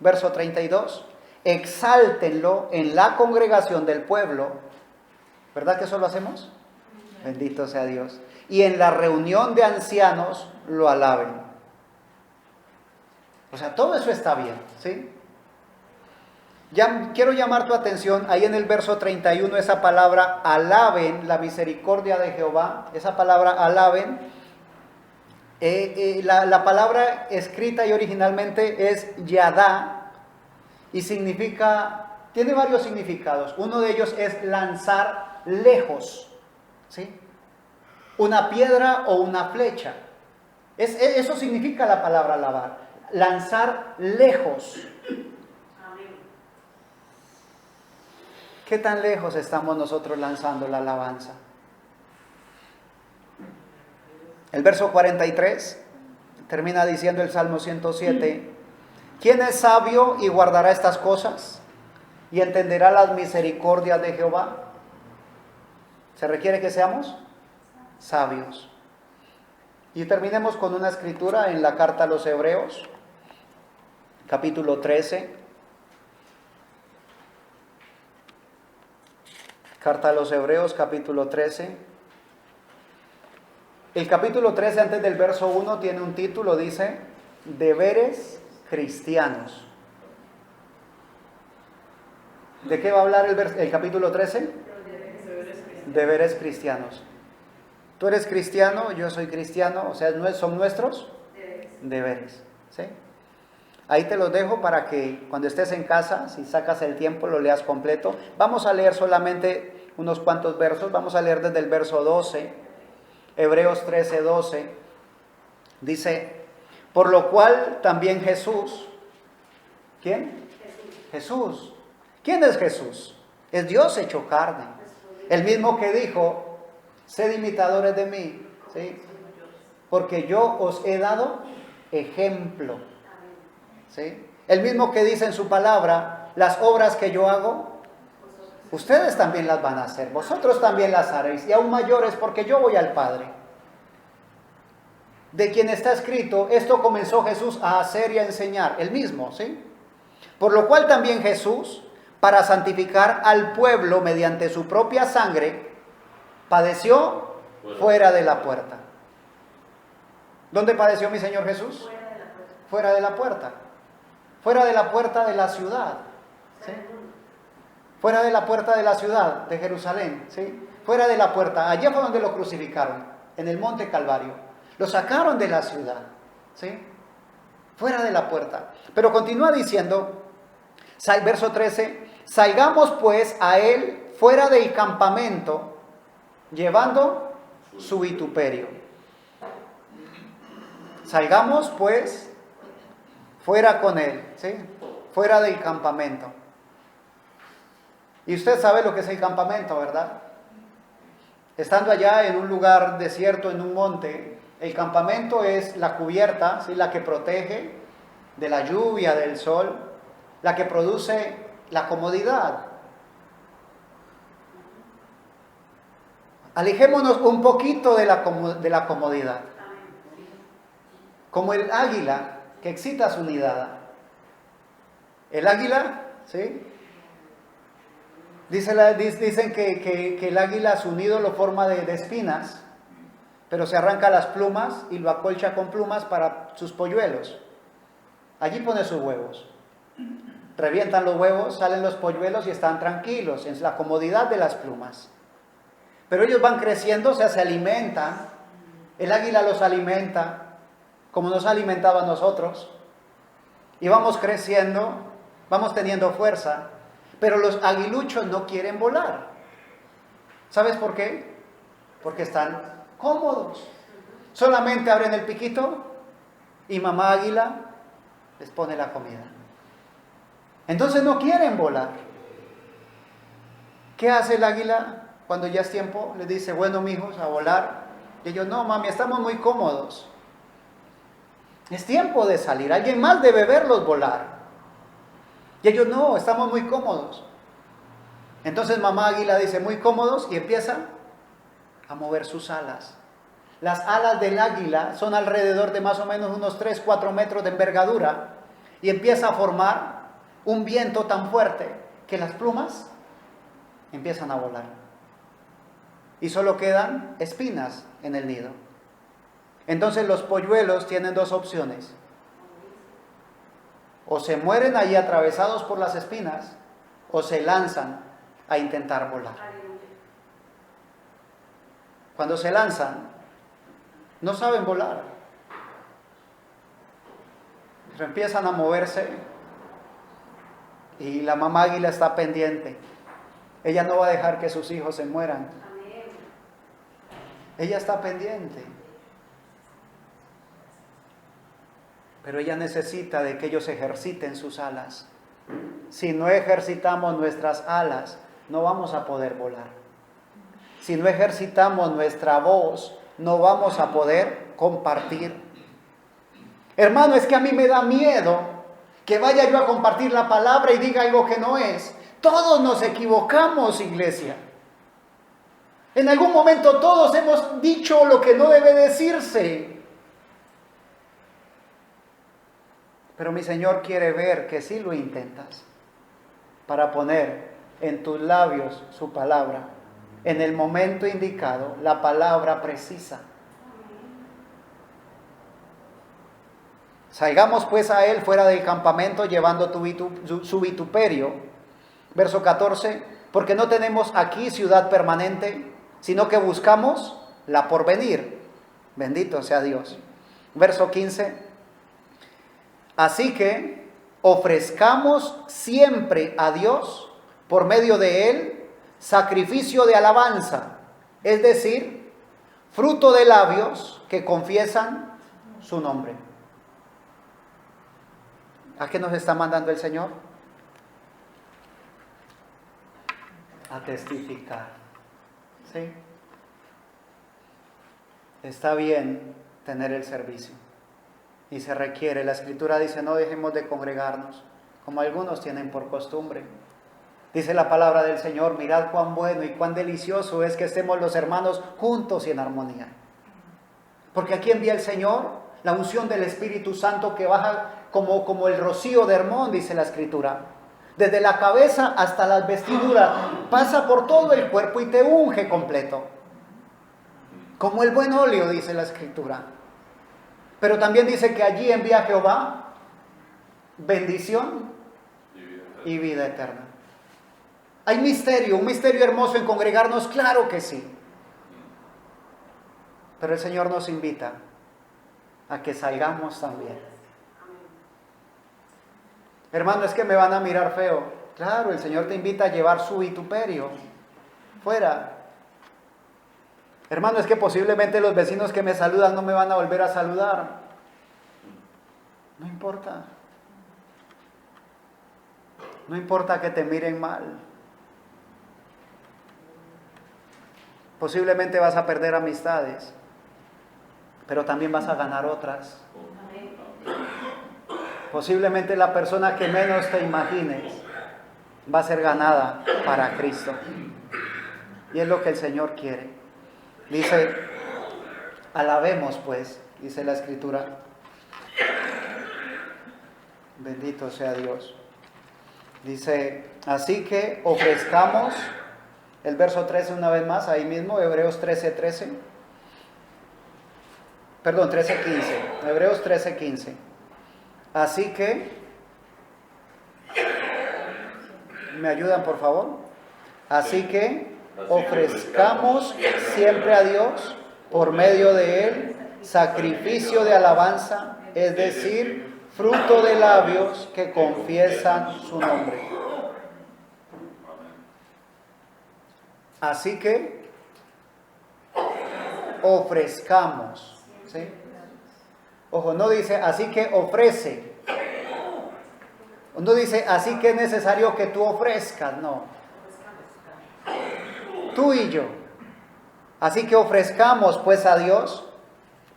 Verso 32. Exáltenlo en la congregación del pueblo. ¿Verdad que eso lo hacemos? Bendito sea Dios. Y en la reunión de ancianos lo alaben. O sea, todo eso está bien, ¿sí? Ya quiero llamar tu atención ahí en el verso 31, esa palabra alaben la misericordia de Jehová, esa palabra alaben, la palabra escrita y originalmente es yadá y significa, tiene varios significados. Uno de ellos es lanzar lejos, ¿sí? Una piedra o una flecha. Eso significa la palabra alabar, lanzar lejos. ¿Qué tan lejos estamos nosotros lanzando la alabanza? El verso 43 termina diciendo el Salmo 107: ¿quién es sabio y guardará estas cosas y entenderá las misericordias de Jehová? Se requiere que seamos sabios. Y terminemos con una escritura en la carta a los Hebreos, capítulo 13. Carta a los Hebreos, capítulo 13. El capítulo 13, antes del verso 1, tiene un título, dice: deberes cristianos. ¿De qué va a hablar el capítulo 13? Deberes cristianos. Tú eres cristiano, yo soy cristiano, o sea, son nuestros deberes. ¿Sí? Ahí te los dejo para que cuando estés en casa, si sacas el tiempo, lo leas completo. Vamos a leer solamente unos cuantos versos. Vamos a leer desde el verso 12. Hebreos 13, 12. Dice: por lo cual también Jesús. ¿Quién? Jesús. ¿Quién es Jesús? Es Dios hecho carne. El mismo que dijo: sed imitadores de mí, ¿sí? Porque yo os he dado ejemplo. ¿Sí? El mismo que dice en su palabra: las obras que yo hago, ustedes también las van a hacer, vosotros también las haréis, y aún mayores, porque yo voy al Padre. De quien está escrito: esto comenzó Jesús a hacer y a enseñar, el mismo, ¿sí? Por lo cual también Jesús, para santificar al pueblo mediante su propia sangre, padeció fuera de la puerta. ¿Dónde padeció mi Señor Jesús? Fuera de la puerta. Fuera de la puerta de la ciudad, ¿sí? Fuera de la puerta de la ciudad de Jerusalén, ¿sí? Fuera de la puerta. Allí fue donde lo crucificaron, en el monte Calvario. Lo sacaron de la ciudad, ¿sí? Fuera de la puerta. Pero continúa diciendo, verso 13: salgamos pues a él fuera del campamento, llevando su vituperio. Salgamos pues fuera con él, ¿sí? Fuera del campamento. Y usted sabe lo que es el campamento, ¿verdad? Estando allá en un lugar desierto, en un monte, el campamento es la cubierta, ¿sí? La que protege de la lluvia, del sol, la que produce la comodidad. Alejémonos un poquito de la comodidad. Como el águila que excita su nidada. El águila, ¿sí? Dicen que el águila su nido lo forma de espinas, pero se arranca las plumas y lo acolcha con plumas para sus polluelos. Allí pone sus huevos. Revientan los huevos, salen los polluelos y están tranquilos en la comodidad de las plumas. Pero ellos van creciendo, o sea, se alimentan. El águila los alimenta, como nos ha alimentado a nosotros. Y vamos creciendo, vamos teniendo fuerza. Pero los aguiluchos no quieren volar. ¿Sabes por qué? Porque están cómodos. Solamente abren el piquito y mamá águila les pone la comida. Entonces no quieren volar. ¿Qué hace el águila cuando ya es tiempo? Les dice, bueno, mijos, a volar. Y ellos, no, mami, estamos muy cómodos. Es tiempo de salir. Alguien más debe verlos volar. Y ellos, no, estamos muy cómodos. Entonces mamá águila dice, muy cómodos, y empieza a mover sus alas. Las alas del águila son alrededor de más o menos unos 3-4 metros de envergadura, y empieza a formar un viento tan fuerte que las plumas empiezan a volar. Y solo quedan espinas en el nido. Entonces los polluelos tienen dos opciones. O se mueren ahí atravesados por las espinas, o se lanzan a intentar volar. Cuando se lanzan, no saben volar, pero empiezan a moverse y la mamá águila está pendiente. Ella no va a dejar que sus hijos se mueran. Ella está pendiente. Pero ella necesita de que ellos ejerciten sus alas. Si no ejercitamos nuestras alas, no vamos a poder volar. Si no ejercitamos nuestra voz, no vamos a poder compartir. Hermano, es que a mí me da miedo que vaya yo a compartir la palabra y diga algo que no es. Todos nos equivocamos, iglesia. En algún momento todos hemos dicho lo que no debe decirse. Pero mi Señor quiere ver que sí lo intentas, para poner en tus labios su palabra, en el momento indicado, la palabra precisa. Salgamos pues a él fuera del campamento llevando su vituperio. Verso 14, porque no tenemos aquí ciudad permanente, sino que buscamos la porvenir. Bendito sea Dios. Verso 15, así que ofrezcamos siempre a Dios, por medio de él, sacrificio de alabanza, es decir, fruto de labios que confiesan su nombre. ¿A qué nos está mandando el Señor? A testificar. ¿Sí? Está bien tener el servicio. Y se requiere, la Escritura dice, no dejemos de congregarnos, como algunos tienen por costumbre. Dice la palabra del Señor, mirad cuán bueno y cuán delicioso es que estemos los hermanos juntos y en armonía. Porque aquí envía el Señor la unción del Espíritu Santo que baja como el rocío de Hermón, dice la Escritura. Desde la cabeza hasta las vestiduras, pasa por todo el cuerpo y te unge completo. Como el buen óleo, dice la Escritura. Pero también dice que allí envía Jehová bendición y vida eterna. Hay un misterio hermoso en congregarnos, claro que sí. Pero el Señor nos invita a que salgamos también. Hermano, es que me van a mirar feo. Claro, el Señor te invita a llevar su vituperio fuera. Hermano, es que posiblemente los vecinos que me saludan no me van a volver a saludar. No importa. No importa que te miren mal. Posiblemente vas a perder amistades, pero también vas a ganar otras. Posiblemente la persona que menos te imagines va a ser ganada para Cristo. Y es lo que el Señor quiere. Dice, alabemos pues, dice la Escritura. Bendito sea Dios. Dice, así que ofrezcamos, el verso 13 una vez más, ahí mismo, Hebreos 13:13. Perdón, 13:15. Hebreos 13:15. Así que, ¿me ayudan por favor? Así que ofrezcamos siempre a Dios por medio de Él sacrificio de alabanza, es decir, fruto de labios que confiesan su nombre. Así que ofrezcamos, ¿sí? Ojo, no dice así que ofrece. No dice así que es necesario que tú ofrezcas, no. Tú y yo. Así que ofrezcamos pues a Dios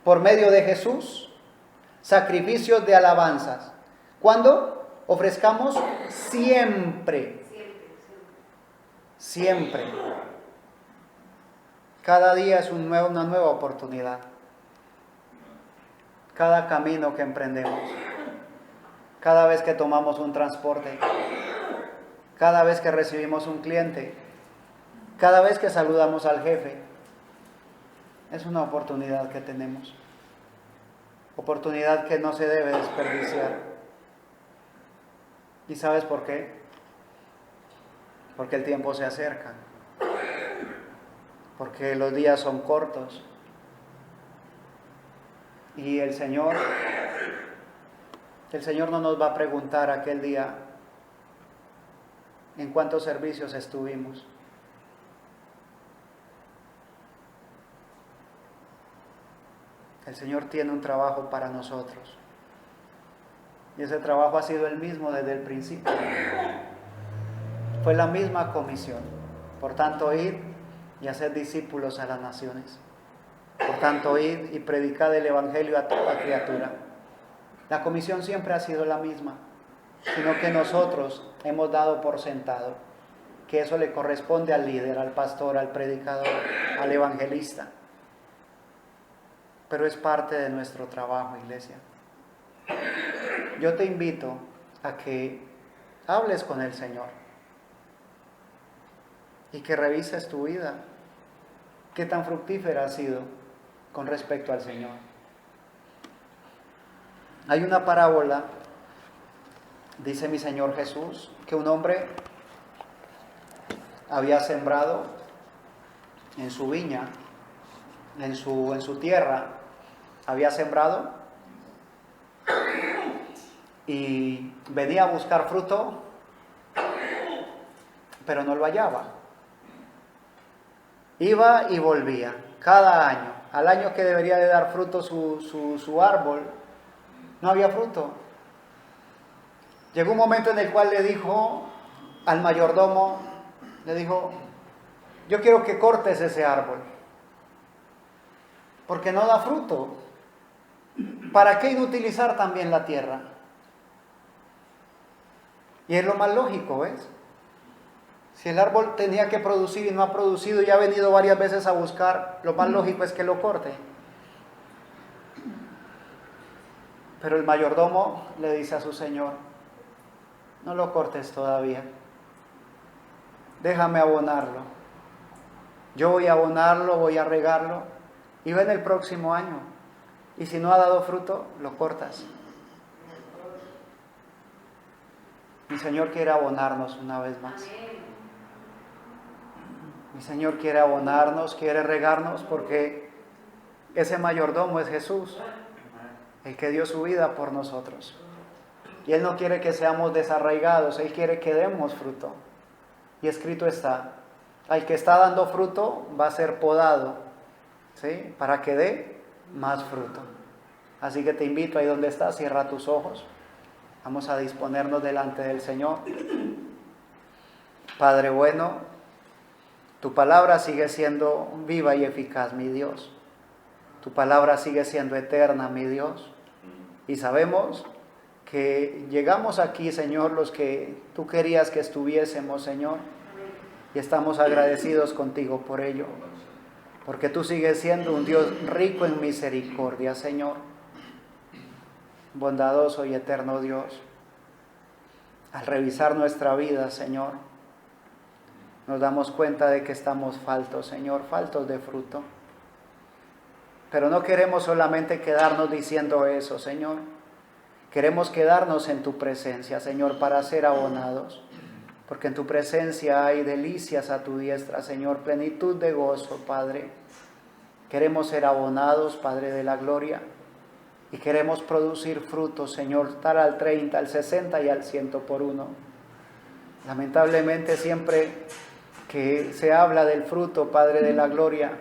por medio de Jesús sacrificios de alabanzas. ¿Cuándo? Ofrezcamos siempre. Siempre. Cada día es una nueva oportunidad. Cada camino que emprendemos. Cada vez que tomamos un transporte. Cada vez que recibimos un cliente. Cada vez que saludamos al jefe. Es una oportunidad que tenemos. Oportunidad que no se debe desperdiciar. ¿Y sabes por qué? Porque el tiempo se acerca. Porque los días son cortos. Y el Señor no nos va a preguntar aquel día en cuántos servicios estuvimos. El Señor tiene un trabajo para nosotros. Y ese trabajo ha sido el mismo desde el principio. Fue la misma comisión. Por tanto, id y hacer discípulos a las naciones. Por tanto, id y predicad el Evangelio a toda criatura. La comisión siempre ha sido la misma, sino que nosotros hemos dado por sentado que eso le corresponde al líder, al pastor, al predicador, al evangelista. Pero es parte de nuestro trabajo, iglesia. Yo te invito a que hables con el Señor y que revises tu vida. ¿Qué tan fructífera ha sido con respecto al Señor? Hay una parábola, dice mi Señor Jesús, que un hombre había sembrado en su viña, en su tierra, había sembrado y venía a buscar fruto, pero no lo hallaba. Iba y volvía cada año. Al año que debería de dar fruto su árbol, no había fruto. Llegó un momento en el cual le dijo al mayordomo, le dijo, yo quiero que cortes ese árbol, porque no da fruto. ¿Para qué inutilizar también la tierra? Y es lo más lógico, ¿ves? Si el árbol tenía que producir y no ha producido y ha venido varias veces a buscar, lo más lógico es que lo corte. Pero el mayordomo le dice a su señor, no lo cortes todavía, déjame abonarlo. Yo voy a abonarlo, voy a regarlo y ven el próximo año. Y si no ha dado fruto, lo cortas. Mi Señor quiere abonarnos una vez más. Mi Señor quiere abonarnos, quiere regarnos, porque ese mayordomo es Jesús, el que dio su vida por nosotros. Y Él no quiere que seamos desarraigados, Él quiere que demos fruto. Y escrito está, al que está dando fruto va a ser podado, ¿sí? Para que dé más fruto. Así que te invito ahí donde estás, cierra tus ojos. Vamos a disponernos delante del Señor. Padre bueno, tu palabra sigue siendo viva y eficaz, mi Dios. Tu palabra sigue siendo eterna, mi Dios. Y sabemos que llegamos aquí, Señor, los que tú querías que estuviésemos, Señor. Y estamos agradecidos contigo por ello. Porque tú sigues siendo un Dios rico en misericordia, Señor. Bondadoso y eterno Dios. Al revisar nuestra vida, Señor, nos damos cuenta de que estamos faltos, Señor, faltos de fruto. Pero no queremos solamente quedarnos diciendo eso, Señor. Queremos quedarnos en tu presencia, Señor, para ser abonados. Porque en tu presencia hay delicias a tu diestra, Señor, plenitud de gozo, Padre. Queremos ser abonados, Padre de la gloria. Y queremos producir frutos, Señor, tal al 30, al 60 y al 100 por uno. Lamentablemente siempre que se habla del fruto, Padre de la gloria,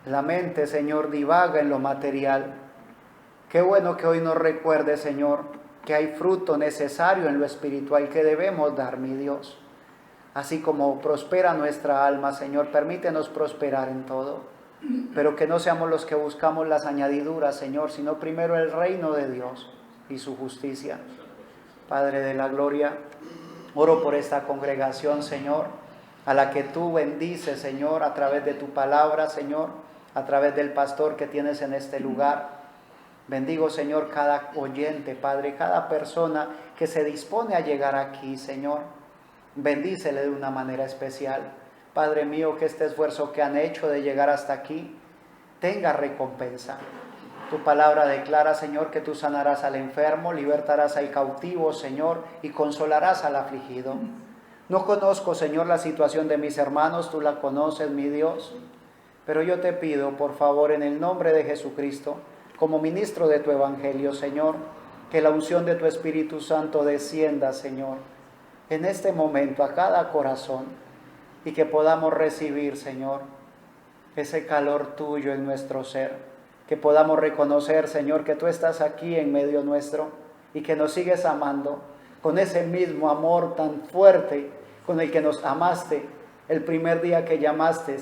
la mente, Señor, divaga en lo material. Qué bueno que hoy nos recuerde, Señor, que hay fruto necesario en lo espiritual que debemos dar, mi Dios. Así como prospera nuestra alma, Señor, permítenos prosperar en todo. Pero que no seamos los que buscamos las añadiduras, Señor, sino primero el reino de Dios y su justicia. Padre de la gloria, oro por esta congregación, Señor, a la que tú bendices, Señor, a través de tu palabra, Señor, a través del pastor que tienes en este lugar. Bendigo, Señor, cada oyente, Padre, cada persona que se dispone a llegar aquí, Señor. Bendícele de una manera especial. Padre mío, que este esfuerzo que han hecho de llegar hasta aquí tenga recompensa. Tu palabra declara, Señor, que tú sanarás al enfermo, libertarás al cautivo, Señor, y consolarás al afligido. No conozco, Señor, la situación de mis hermanos, tú la conoces, mi Dios. Pero yo te pido, por favor, en el nombre de Jesucristo, como ministro de tu evangelio, Señor, que la unción de tu Espíritu Santo descienda, Señor, en este momento a cada corazón y que podamos recibir, Señor, ese calor tuyo en nuestro ser, que podamos reconocer, Señor, que tú estás aquí en medio nuestro y que nos sigues amando con ese mismo amor tan fuerte con el que nos amaste el primer día que llamaste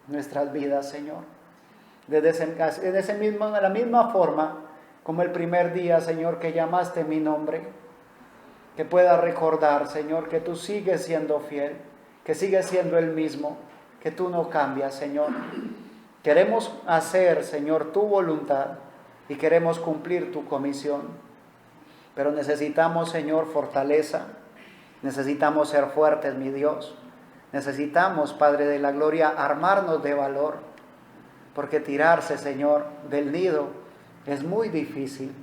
nuestras vidas, Señor. De la misma forma como el primer día, Señor, que llamaste mi nombre, que pueda recordar, Señor, que tú sigues siendo fiel, que sigues siendo el mismo, que tú no cambias, Señor. Queremos hacer, Señor, tu voluntad y queremos cumplir tu comisión, pero necesitamos, Señor, fortaleza, necesitamos ser fuertes, mi Dios. Necesitamos, Padre de la gloria, armarnos de valor, porque tirarse, Señor, del nido es muy difícil.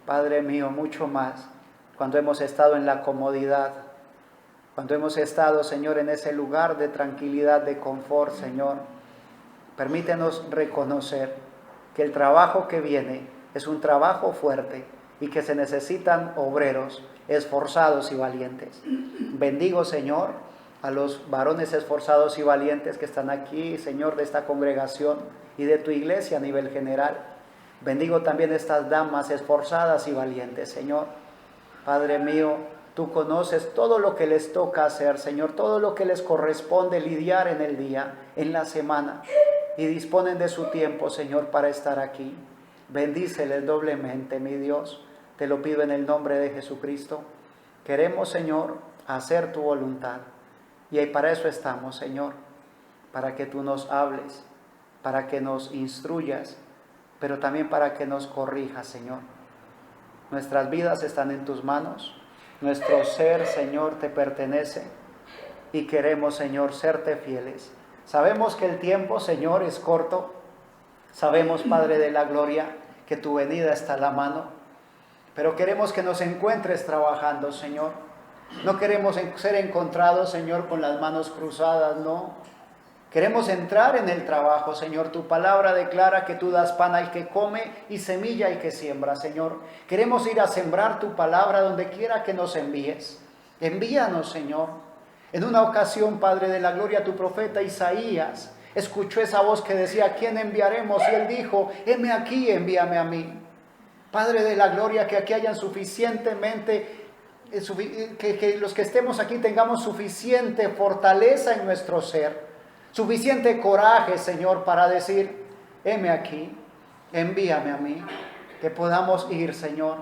Padre mío, mucho más cuando hemos estado en la comodidad, cuando hemos estado, Señor, en ese lugar de tranquilidad, de confort, Señor. Permítenos reconocer que el trabajo que viene es un trabajo fuerte y que se necesitan obreros esforzados y valientes. Bendigo, Señor, a los varones esforzados y valientes que están aquí, Señor, de esta congregación y de tu iglesia a nivel general. Bendigo también a estas damas esforzadas y valientes, Señor. Padre mío, tú conoces todo lo que les toca hacer, Señor, todo lo que les corresponde lidiar en el día, en la semana, y disponen de su tiempo, Señor, para estar aquí. Bendíceles doblemente, mi Dios, te lo pido en el nombre de Jesucristo. Queremos, Señor, hacer tu voluntad. Y para eso estamos, Señor, para que tú nos hables, para que nos instruyas, pero también para que nos corrijas, Señor. Nuestras vidas están en tus manos, nuestro ser, Señor, te pertenece y queremos, Señor, serte fieles. Sabemos que el tiempo, Señor, es corto. Sabemos, Padre de la gloria, que tu venida está a la mano, pero queremos que nos encuentres trabajando, Señor. No queremos ser encontrados, Señor, con las manos cruzadas, no. Queremos entrar en el trabajo, Señor. Tu palabra declara que tú das pan al que come y semilla al que siembra, Señor. Queremos ir a sembrar tu palabra donde quiera que nos envíes. Envíanos, Señor. En una ocasión, Padre de la gloria, tu profeta Isaías escuchó esa voz que decía, ¿a quién enviaremos? Y él dijo, heme aquí, envíame a mí. Padre de la gloria, que aquí hayan suficientemente, que los que estemos aquí tengamos suficiente fortaleza en nuestro ser, suficiente coraje, Señor, para decir, heme aquí, envíame a mí, que podamos ir, Señor,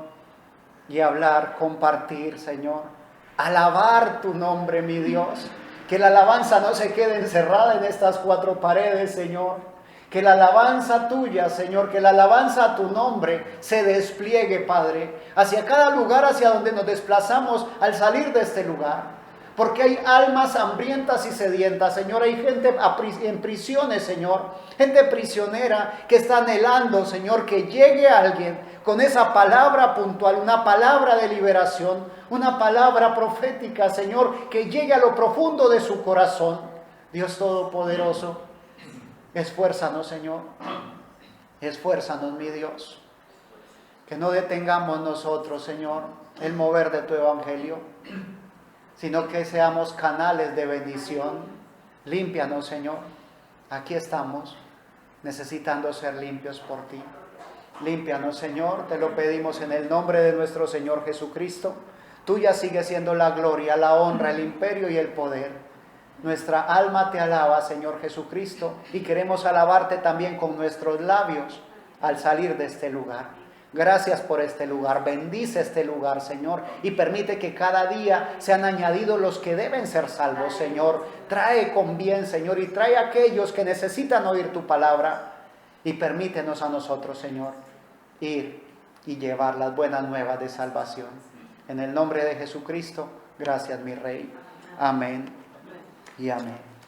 y hablar, compartir, Señor, alabar tu nombre, mi Dios, que la alabanza no se quede encerrada en estas cuatro paredes, Señor, Que la alabanza tuya, Señor, que la alabanza a tu nombre se despliegue, Padre, hacia cada lugar hacia donde nos desplazamos al salir de este lugar. Porque hay almas hambrientas y sedientas, Señor. Hay gente en prisiones, Señor. Gente prisionera que está anhelando, Señor, que llegue alguien con esa palabra puntual, una palabra de liberación, una palabra profética, Señor, que llegue a lo profundo de su corazón. Dios Todopoderoso, esfuérzanos, Señor. Esfuérzanos, mi Dios. Que no detengamos nosotros, Señor, el mover de tu evangelio, sino que seamos canales de bendición. Límpianos, Señor. Aquí estamos, necesitando ser limpios por ti. Límpianos, Señor, te lo pedimos en el nombre de nuestro Señor Jesucristo. Tuya sigue siendo la gloria, la honra, el imperio y el poder. Nuestra alma te alaba, Señor Jesucristo, y queremos alabarte también con nuestros labios al salir de este lugar. Gracias por este lugar, bendice este lugar, Señor, y permite que cada día sean añadidos los que deben ser salvos, Señor. Trae con bien, Señor, y trae a aquellos que necesitan oír tu palabra, y permítenos a nosotros, Señor, ir y llevar las buenas nuevas de salvación. En el nombre de Jesucristo, gracias, mi Rey. Amén y amén.